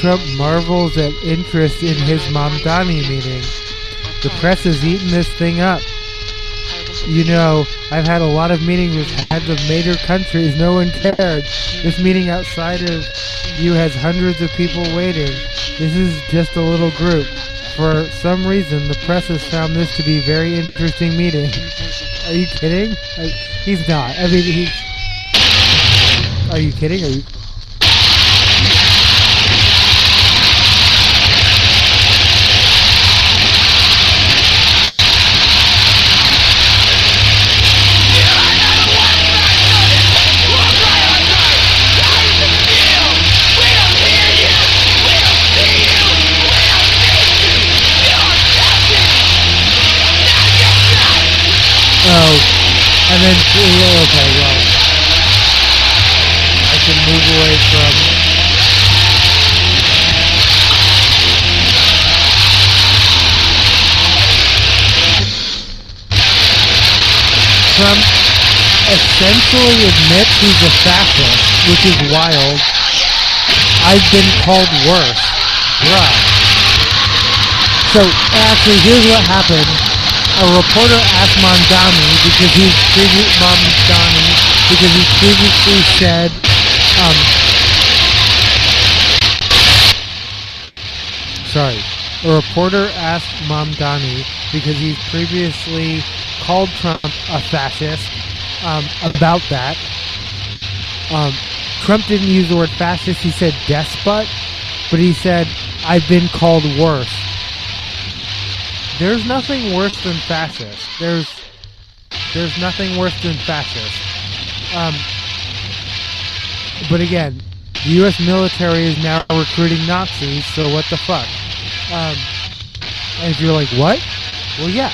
Trump marvels at interest in his Mamdani meeting. The press is eating this thing up. You know, I've had a lot of meetings with heads of major countries. No one cared. This meeting outside of you has hundreds of people waiting. This is just a little group. For some reason, the press has found this to be a very interesting meeting. Are you kidding? He's not. I mean, he's... Are you kidding? Are you... Oh, and then, okay, well, I can move away from, Trump essentially admits he's a fascist, which is wild. I've been called worse. Bruh. So actually, here's what happened. A reporter asked Mamdani because he previously said, um, sorry. A reporter asked Mamdani because he's previously called Trump a fascist about that. Trump didn't use the word fascist. He said despot, but he said, I've been called worse. There's nothing worse than fascist. There's nothing worse than fascist. But again, the U.S. military is now recruiting Nazis, so what the fuck? And if you're like, what? Well, yeah.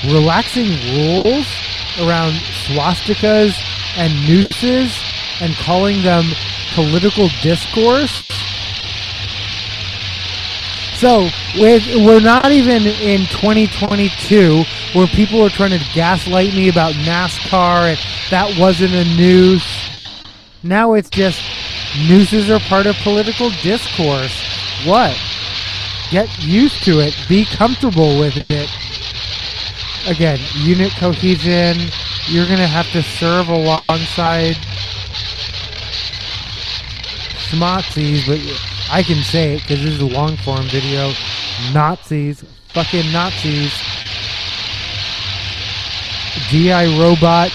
Relaxing rules around swastikas and nooses and calling them political discourse. So we're not even in 2022 where people are trying to gaslight me about NASCAR and that wasn't a noose. Now it's just nooses are part of political discourse. What? Get used to it. Be comfortable with it. Again, unit cohesion. You're going to have to serve alongside schmozzies, but I can say it because this is a long form video. Nazis. Fucking Nazis. GI Robot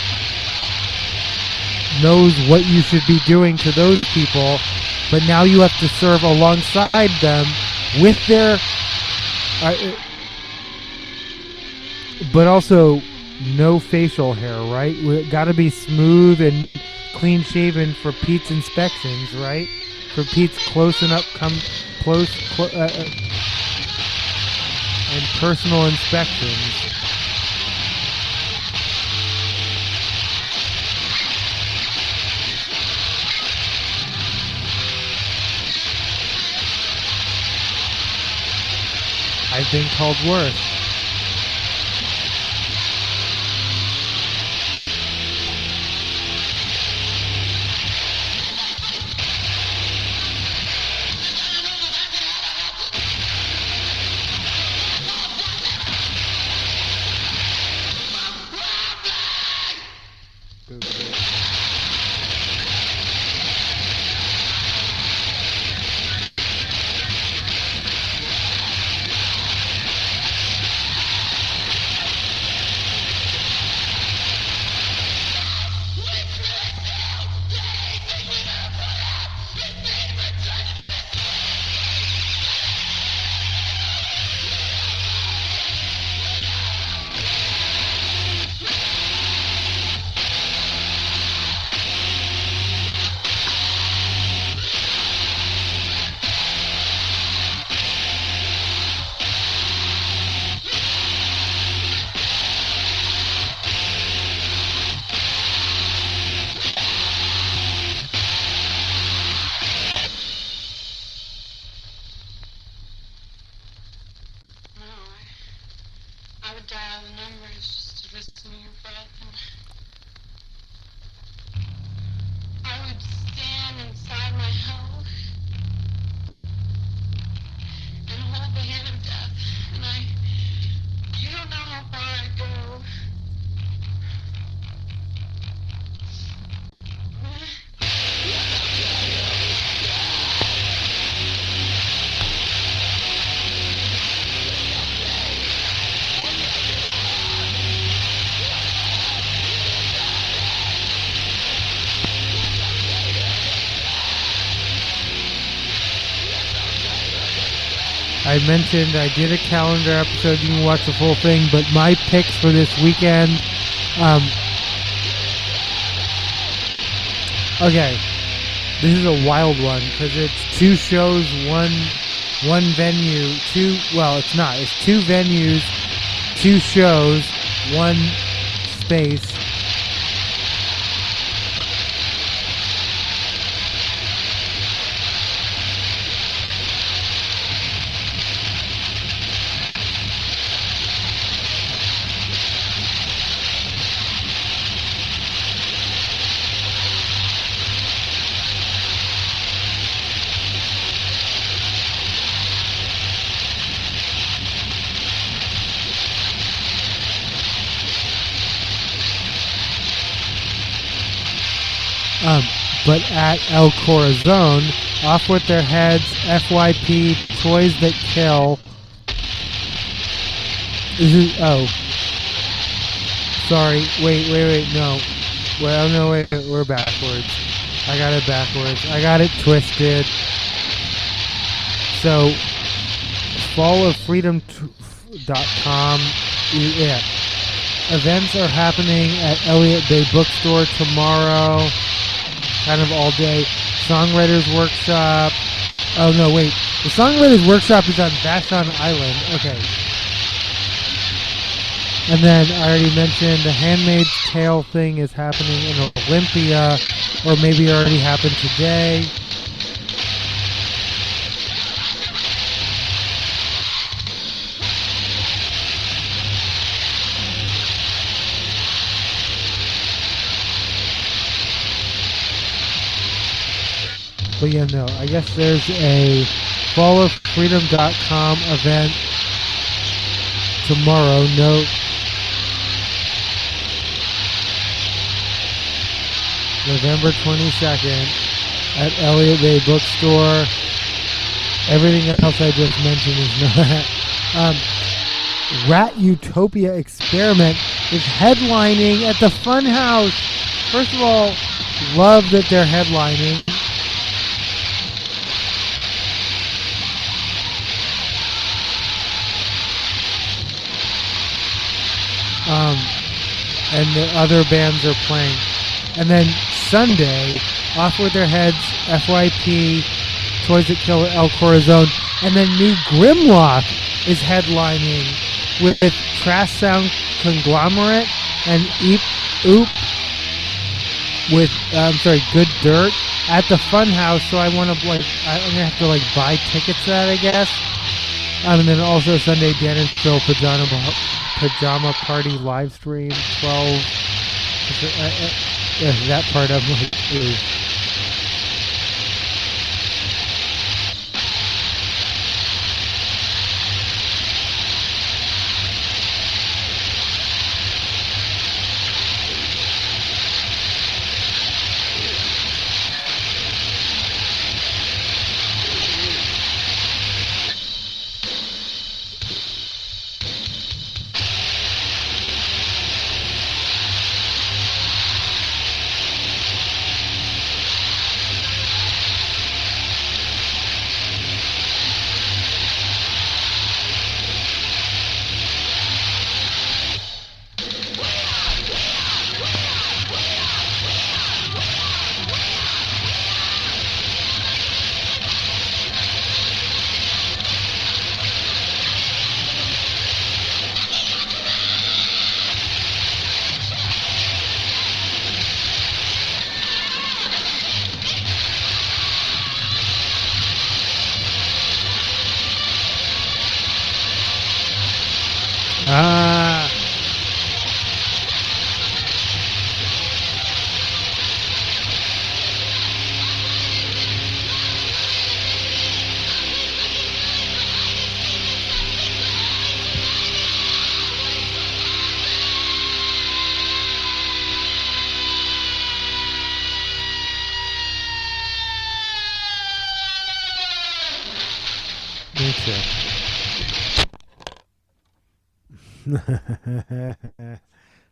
knows what you should be doing to those people, but now you have to serve alongside them with their... but also no facial hair, right? We gotta be smooth and clean shaven for Pete's inspections, right? For Pete's close and personal inspections. I've been called worse. I would dial the numbers just to listen to your breath. And I would stand inside my hell and hold the hand of death. And you don't know how far I'd go. I mentioned I did a calendar episode. You can watch the full thing, but my picks for this weekend. Okay, this is a wild one because it's two shows, one venue. It's not. It's two venues, two shows, one space. But at El Corazon, off with their heads, FYP, toys that kill. Sorry, wait, no. Well, no, wait, we're backwards. I got it backwards. I got it twisted. So, falloffreedom.com, yeah. Events are happening at Elliott Bay Bookstore tomorrow, kind of all day. Songwriters Workshop. Oh, no, wait. The Songwriters Workshop is on Vashon Island. Okay. And then I already mentioned the Handmaid's Tale thing is happening in Olympia, or maybe it already happened today. But yeah, no, I guess there's a falloffreedom.com event tomorrow. No. November 22nd at Elliott Bay Bookstore. Everything else I just mentioned is not. Rat Utopia Experiment is headlining at the Funhouse. First of all, love that they're headlining. And the other bands are playing. And then Sunday, Off With Their Heads, FYP, Toys That Kill El Corazon, and then New Grimlock is headlining with Trash Sound Conglomerate and Oop with Good Dirt at the Funhouse. So I'm gonna have to buy tickets to that, I guess. And then also Sunday, Dan and Phil Pajama Party live stream 12. That part I'm like, ooh.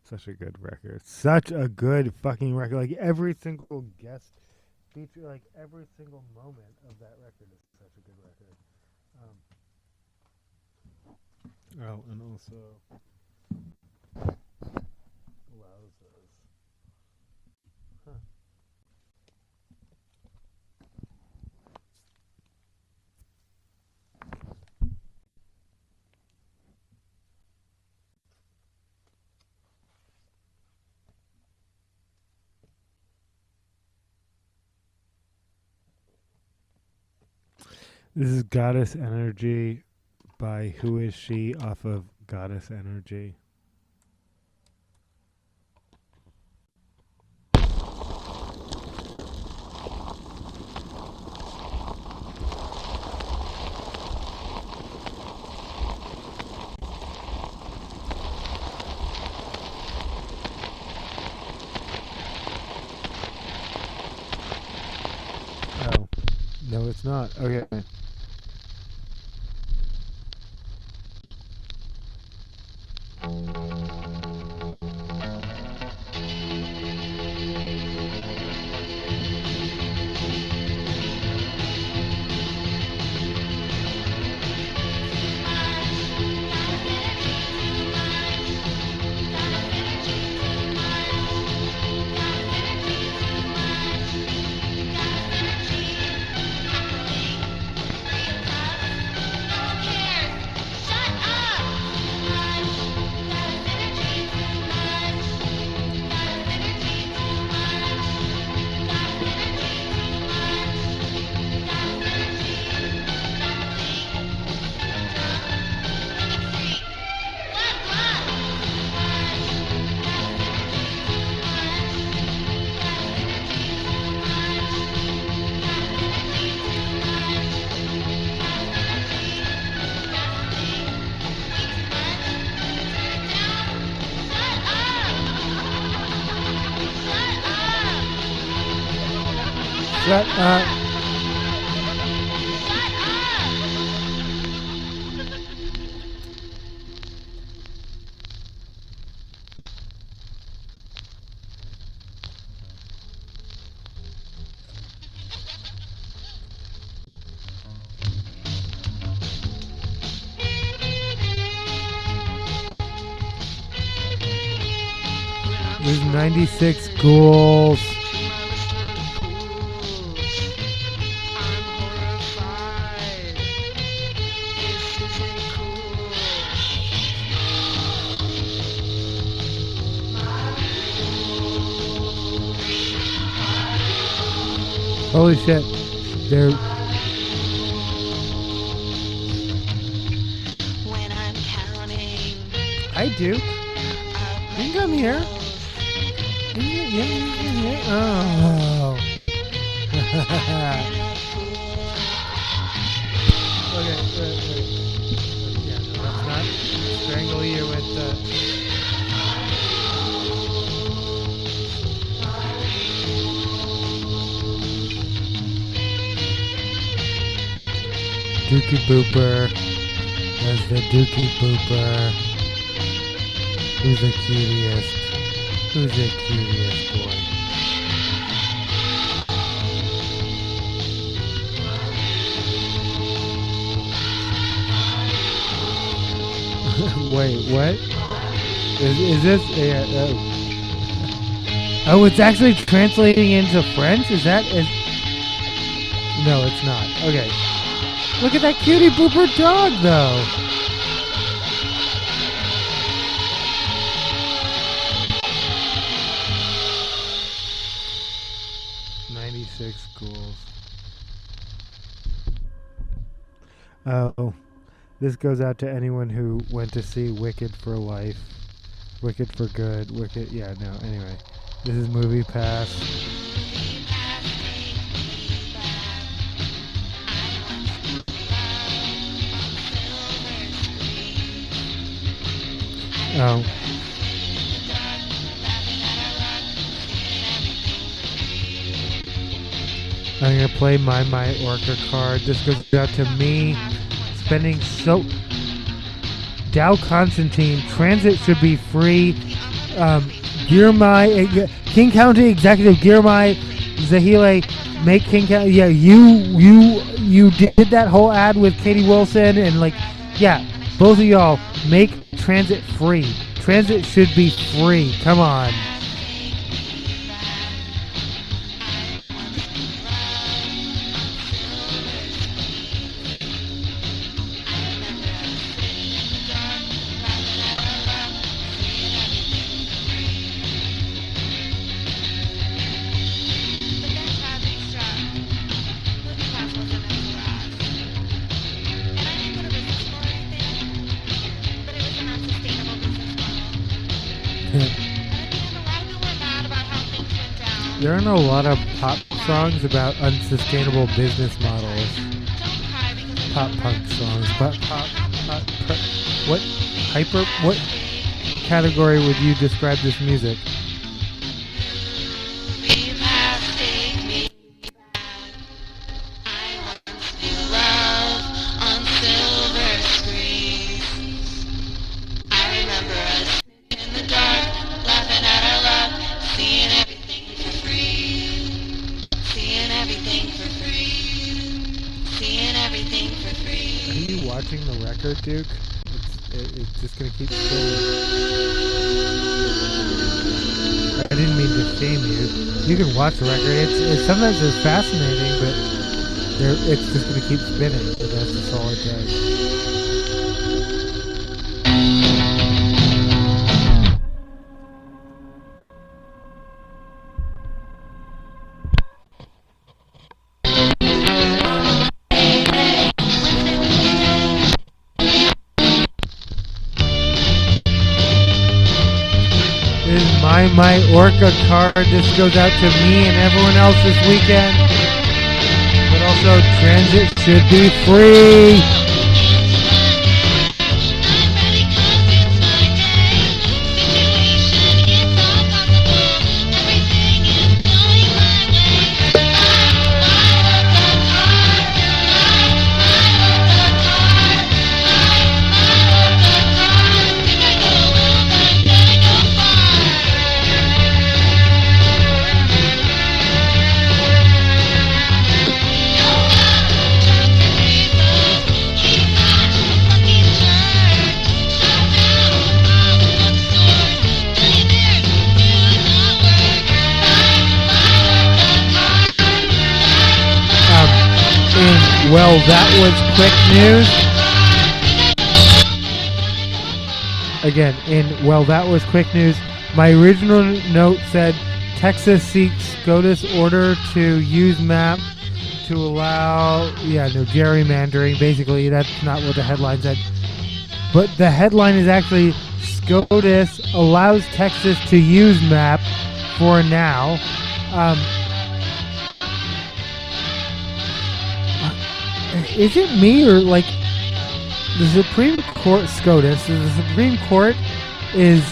Such a good record. Such a good fucking record. Like every single guest feature, like every single moment of that record is such a good record. Oh, and also Wowzers. Huh. This is Goddess Energy by Who Is She off of Goddess Energy. No, it's not. Okay. Shut up. There's 96 ghouls. Holy shit. They're... When I'm counting I do. You can come here. Oh. Okay, wait. Yeah, no, let's not strangle you with the... Dookie Booper. There's the Dookie Booper. Who's the cutest? Who's the cutest boy? Wait, what? Is this... oh, it's actually translating into French? Is that... No, it's not. Okay. Look at that cutie booper dog, though. Schools. Oh, this goes out to anyone who went to see Wicked for Life, Wicked for Good, Wicked. Yeah, no. Anyway, this is Movie Pass. Oh. I'm going to play my Orca card. This goes out to me spending so... Dow Constantine, transit should be free. King County Executive Girmay Zahile, make King County... Yeah, you did that whole ad with Katie Wilson and like... Yeah, both of y'all, make transit free. Transit should be free. Come on. There are a lot of pop songs about unsustainable business models. Pop punk songs. What category would you describe this music? Seeing everything for free. Seeing everything for free. Are you watching the record, Duke? It's just gonna keep spinning. I didn't mean to shame you. You can watch the record. It's sometimes it's fascinating, but it's just gonna keep spinning. So that's just all it does. My Orca card just goes out to me and everyone else this weekend. But also, transit should be free. Well, that was quick news. Again, that was quick news. My original note said Texas seeks SCOTUS order to use map to allow, gerrymandering. Basically, that's not what the headline said. But the headline is actually SCOTUS allows Texas to use map for now. Is it me or like the Supreme Court SCOTUS? The Supreme Court is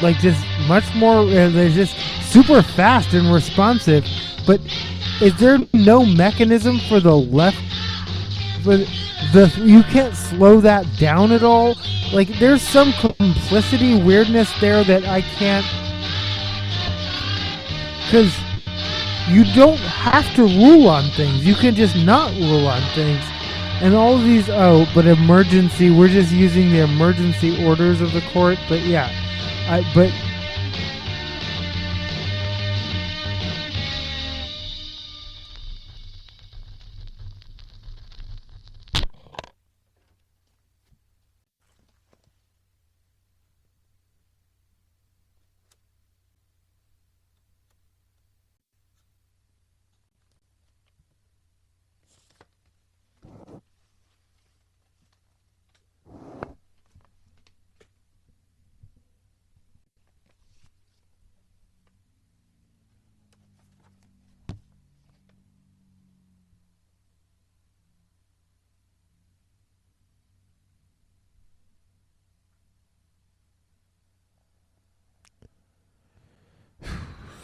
like just much more. They're just super fast and responsive. But is there no mechanism for the left? You can't slow that down at all. Like there's some complicity weirdness there that I can't. Because you don't have to rule on things. You can just not rule on things. And all of these, but emergency, we're just using the emergency orders of the court. But yeah,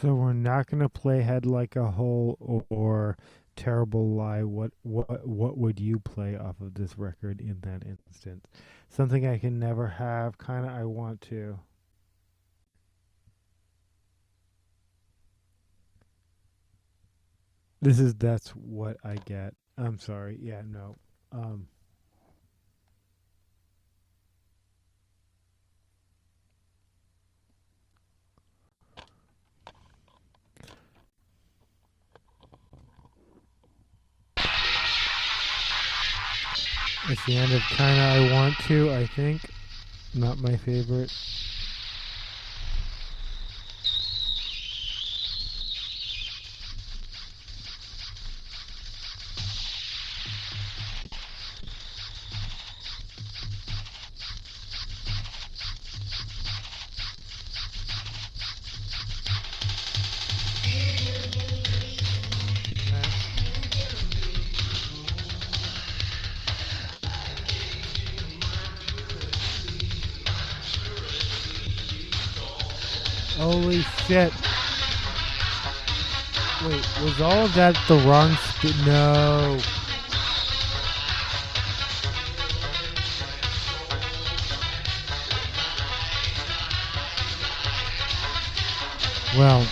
so we're not gonna play Head Like a Hole or Terrible Lie. What would you play off of this record in that instance? Something I can never have. Kind of I want to. That's what I get. I'm sorry. Yeah, no. It's the end of Kinda I Want To, I think. Not my favorite. Holy shit. Wait, was all of that the wrong No. Well,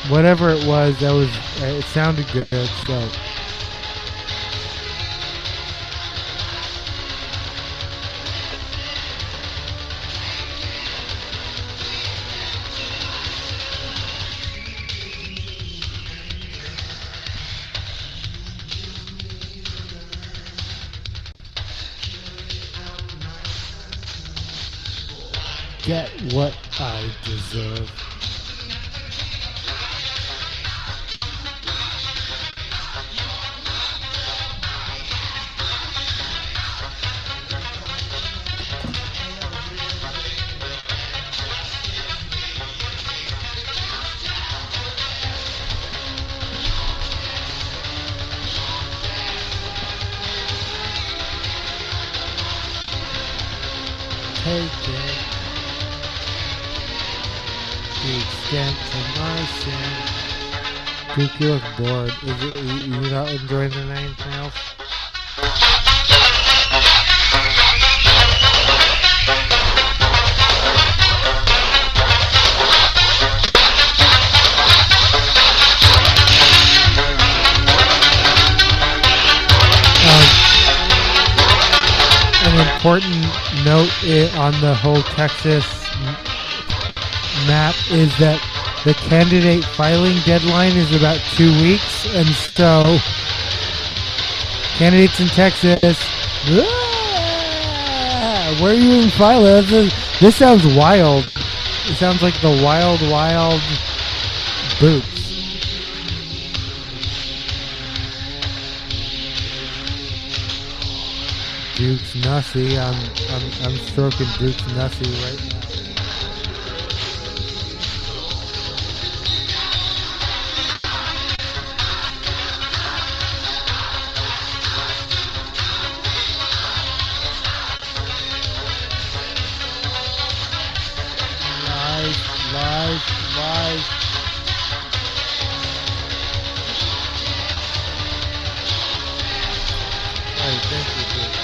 whatever it was, that was it sounded good. So get what I deserve. Take it. The extent of my sin. Duke, you look bored. Is it, you not enjoying anything else? An important note on the whole Texas map is that the candidate filing deadline is about 2 weeks, and so candidates in Texas, where are you even filing? This sounds wild. It sounds like the wild, wild boots. Duke's Nussy. I'm stroking Duke's Nussy right now. Live. Alright, thank you, Duke.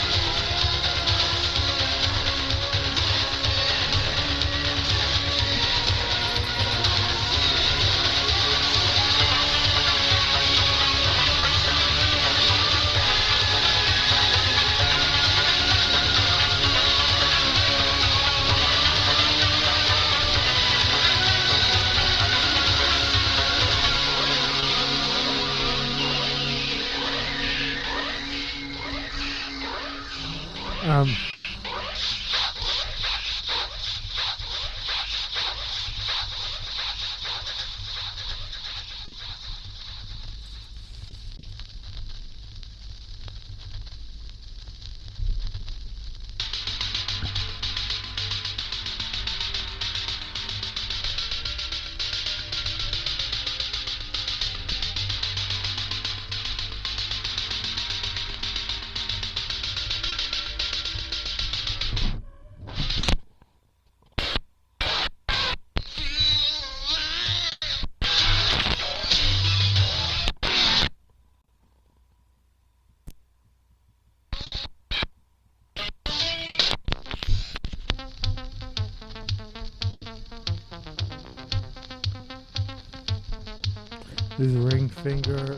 This ring finger,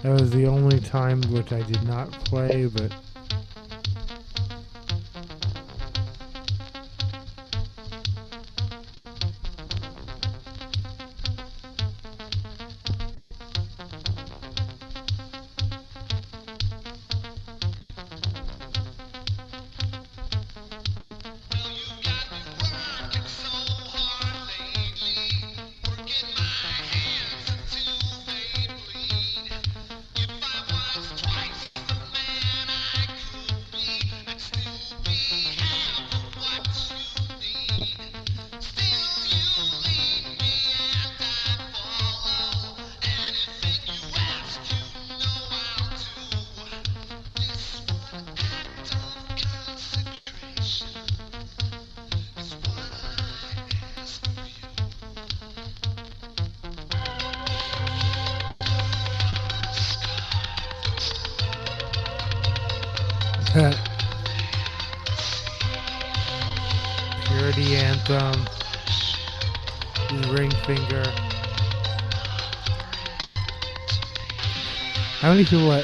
that was the only time which I did not play, but Purity Anthem. This finger. How many people?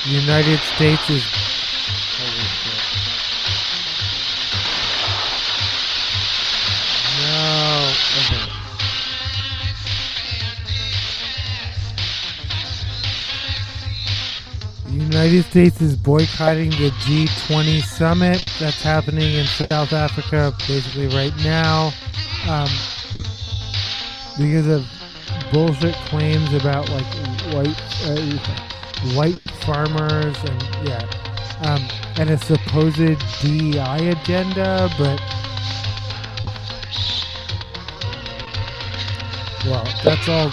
The United States is. Holy shit. No. Okay. The United States is boycotting the G20 summit that's happening in South Africa basically right now because of bullshit claims about like white farmers and a supposed DEI agenda, but well, that's all.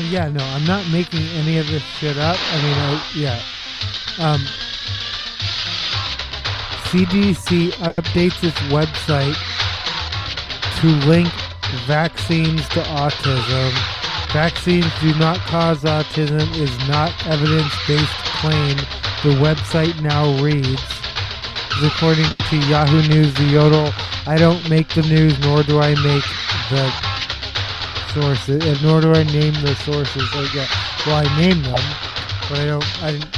Yeah, no, I'm not making any of this shit up. I mean, CDC updates its website to link vaccines to autism. Vaccines do not cause autism is not evidence-based claim, the website now reads. According to Yahoo News, the Yodel, I don't make the news, nor do I make the sources, nor do I name the sources. Well, I name them, but I didn't.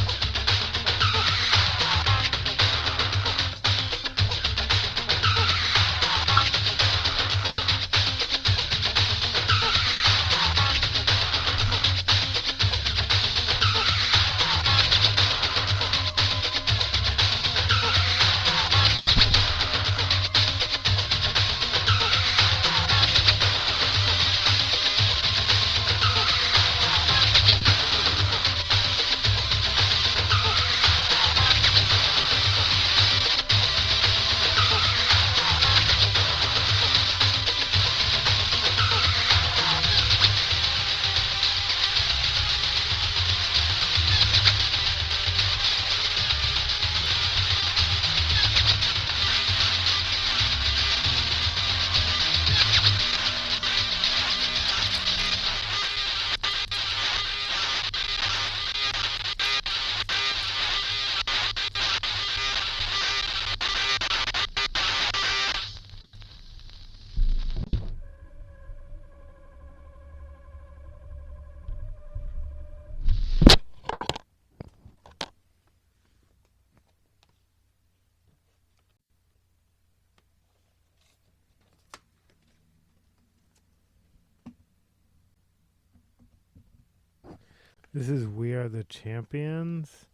This is We Are the Champions.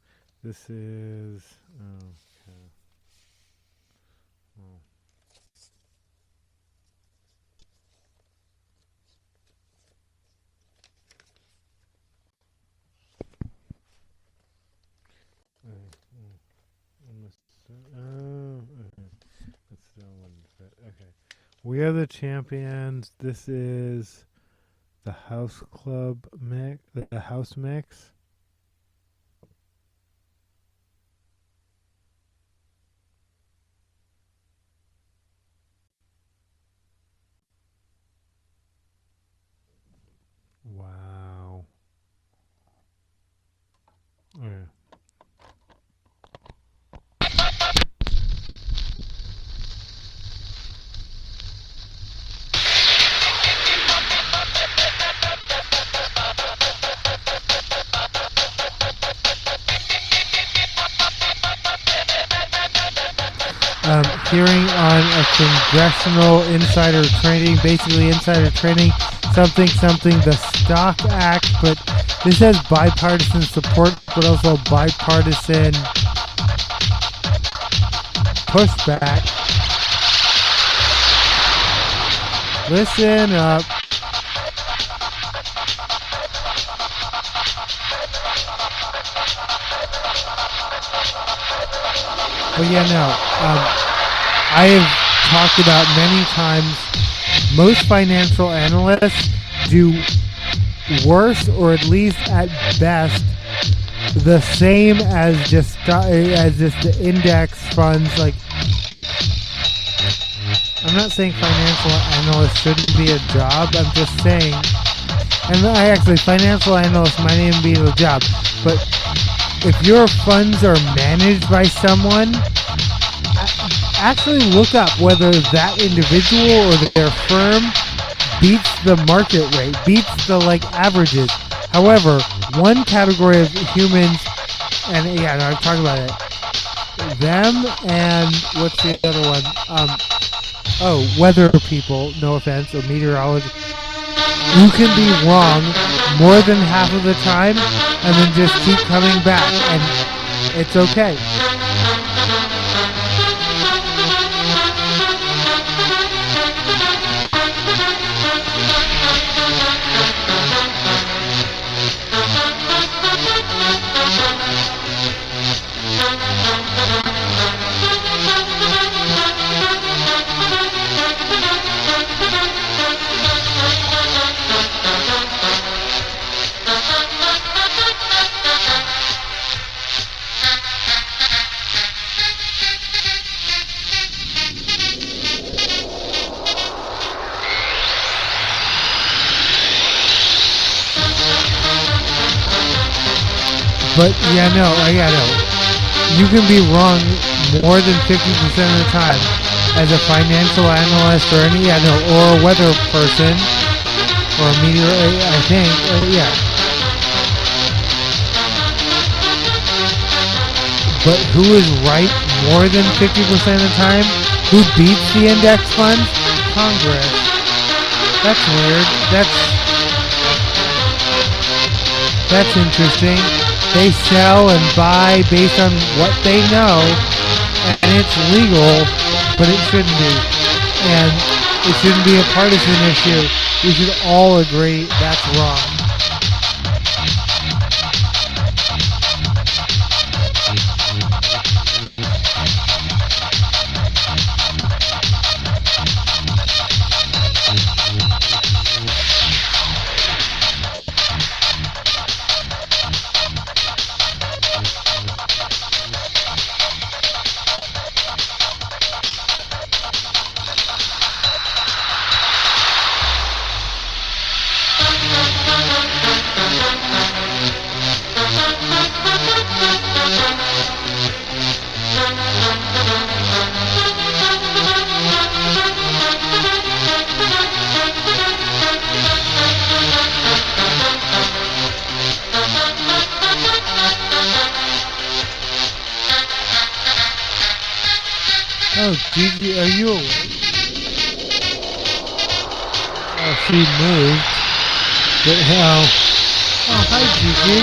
This is. Okay. Oh. We are the champions. This is the house club mix. The house mix. Wow. Yeah. Hearing on a congressional insider trading, basically insider trading, something, the Stock Act, but this has bipartisan support, but also bipartisan pushback. Listen up. But yeah, no. I have talked about many times, most financial analysts do worse, or at least at best the same as just the index funds. Like, I'm not saying financial analysts shouldn't be a job. I'm just saying, and financial analysts might even be a job, but if your funds are managed by someone, actually look up whether that individual or their firm beats the market rate, beats the averages. However, one category of humans, and yeah, no, I've talked about it. Them and what's the other one? Weather people, no offense, or meteorologists. You can be wrong more than half of the time and then just keep coming back, and it's okay. But yeah, no. You can be wrong more than 50% of the time as a financial analyst or or a weather person or a meteorologist, I think. Yeah. But who is right more than 50% of the time? Who beats the index funds? Congress. That's weird. That's interesting. They sell and buy based on what they know, and it's legal, but it shouldn't be. And it shouldn't be a partisan issue. We should all agree that's wrong. Oh, Gigi, are you awake? Oh, she moved. But hell. Oh, hi, Gigi.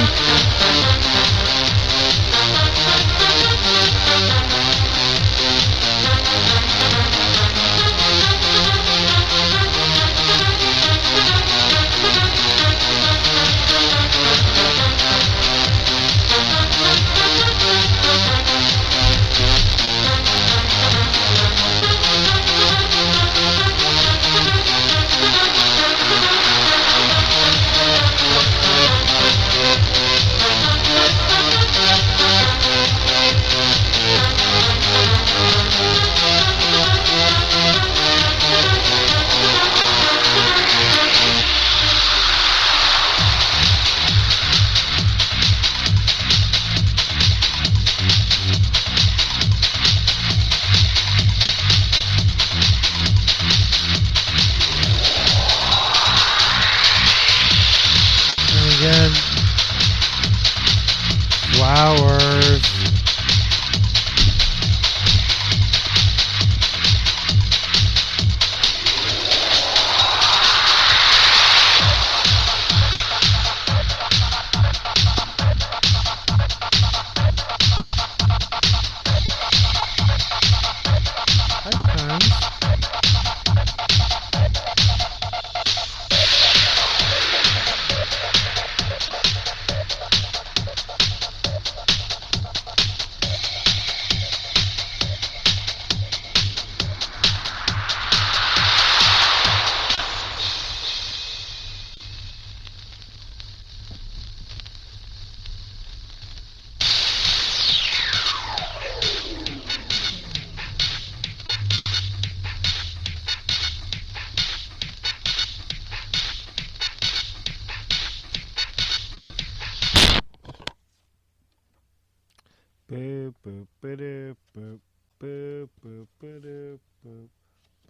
ba-doop, boop, boop, boop, ba-doop, boop,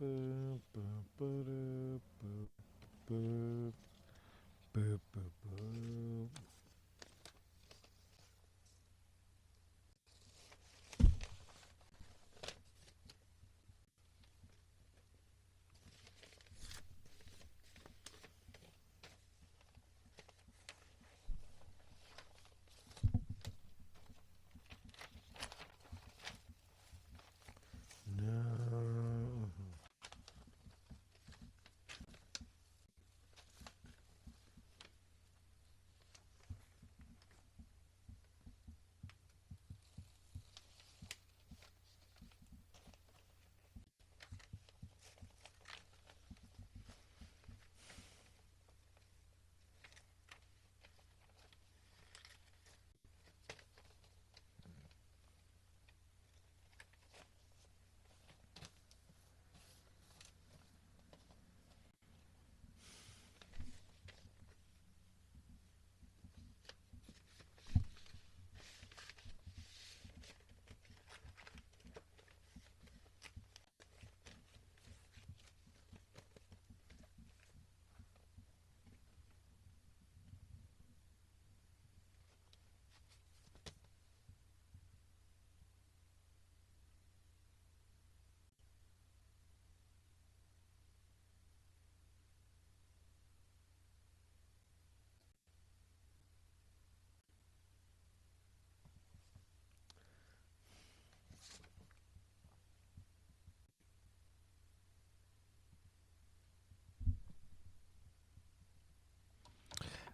boop, boop, ba-doop, boop, boop, boop, boop, boop. No.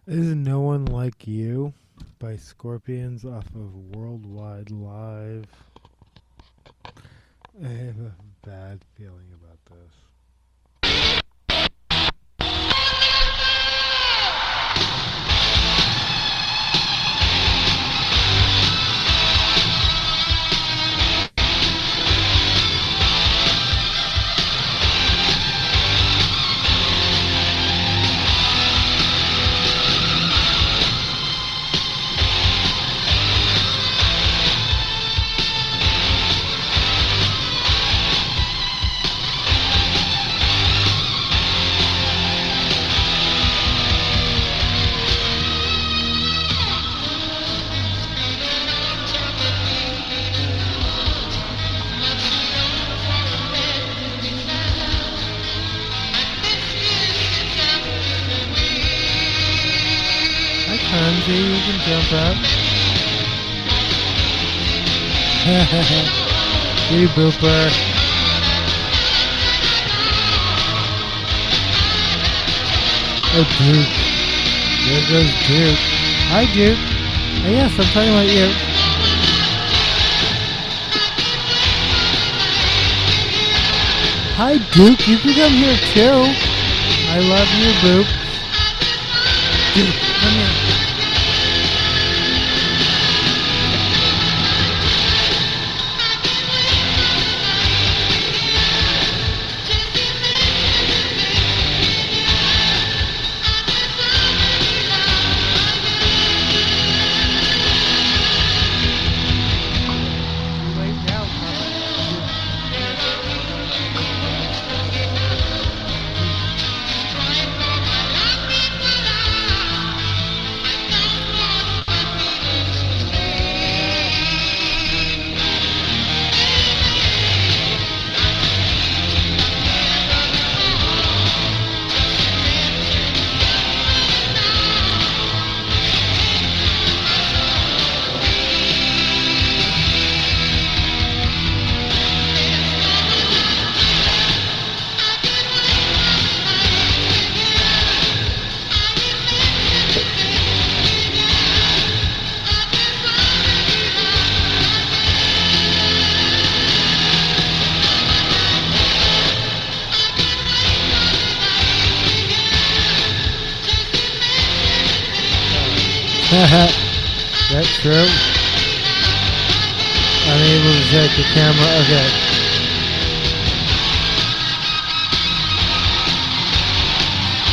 Is No One Like You by Scorpions off of Worldwide Live. I have a bad feeling about this. Hansi, you can jump up. You booper. Oh, Duke. There goes Duke. Hi, Duke. Oh, yes, I'm talking about you. Hi, Duke. You can come here, too. I love you, Boop. Duke, come here. That's true. Unable to check the camera. Okay.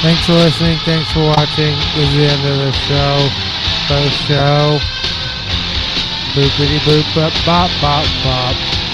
Thanks for listening. Thanks for watching. This is the end of the show. Boopity boop bop bop bop bop.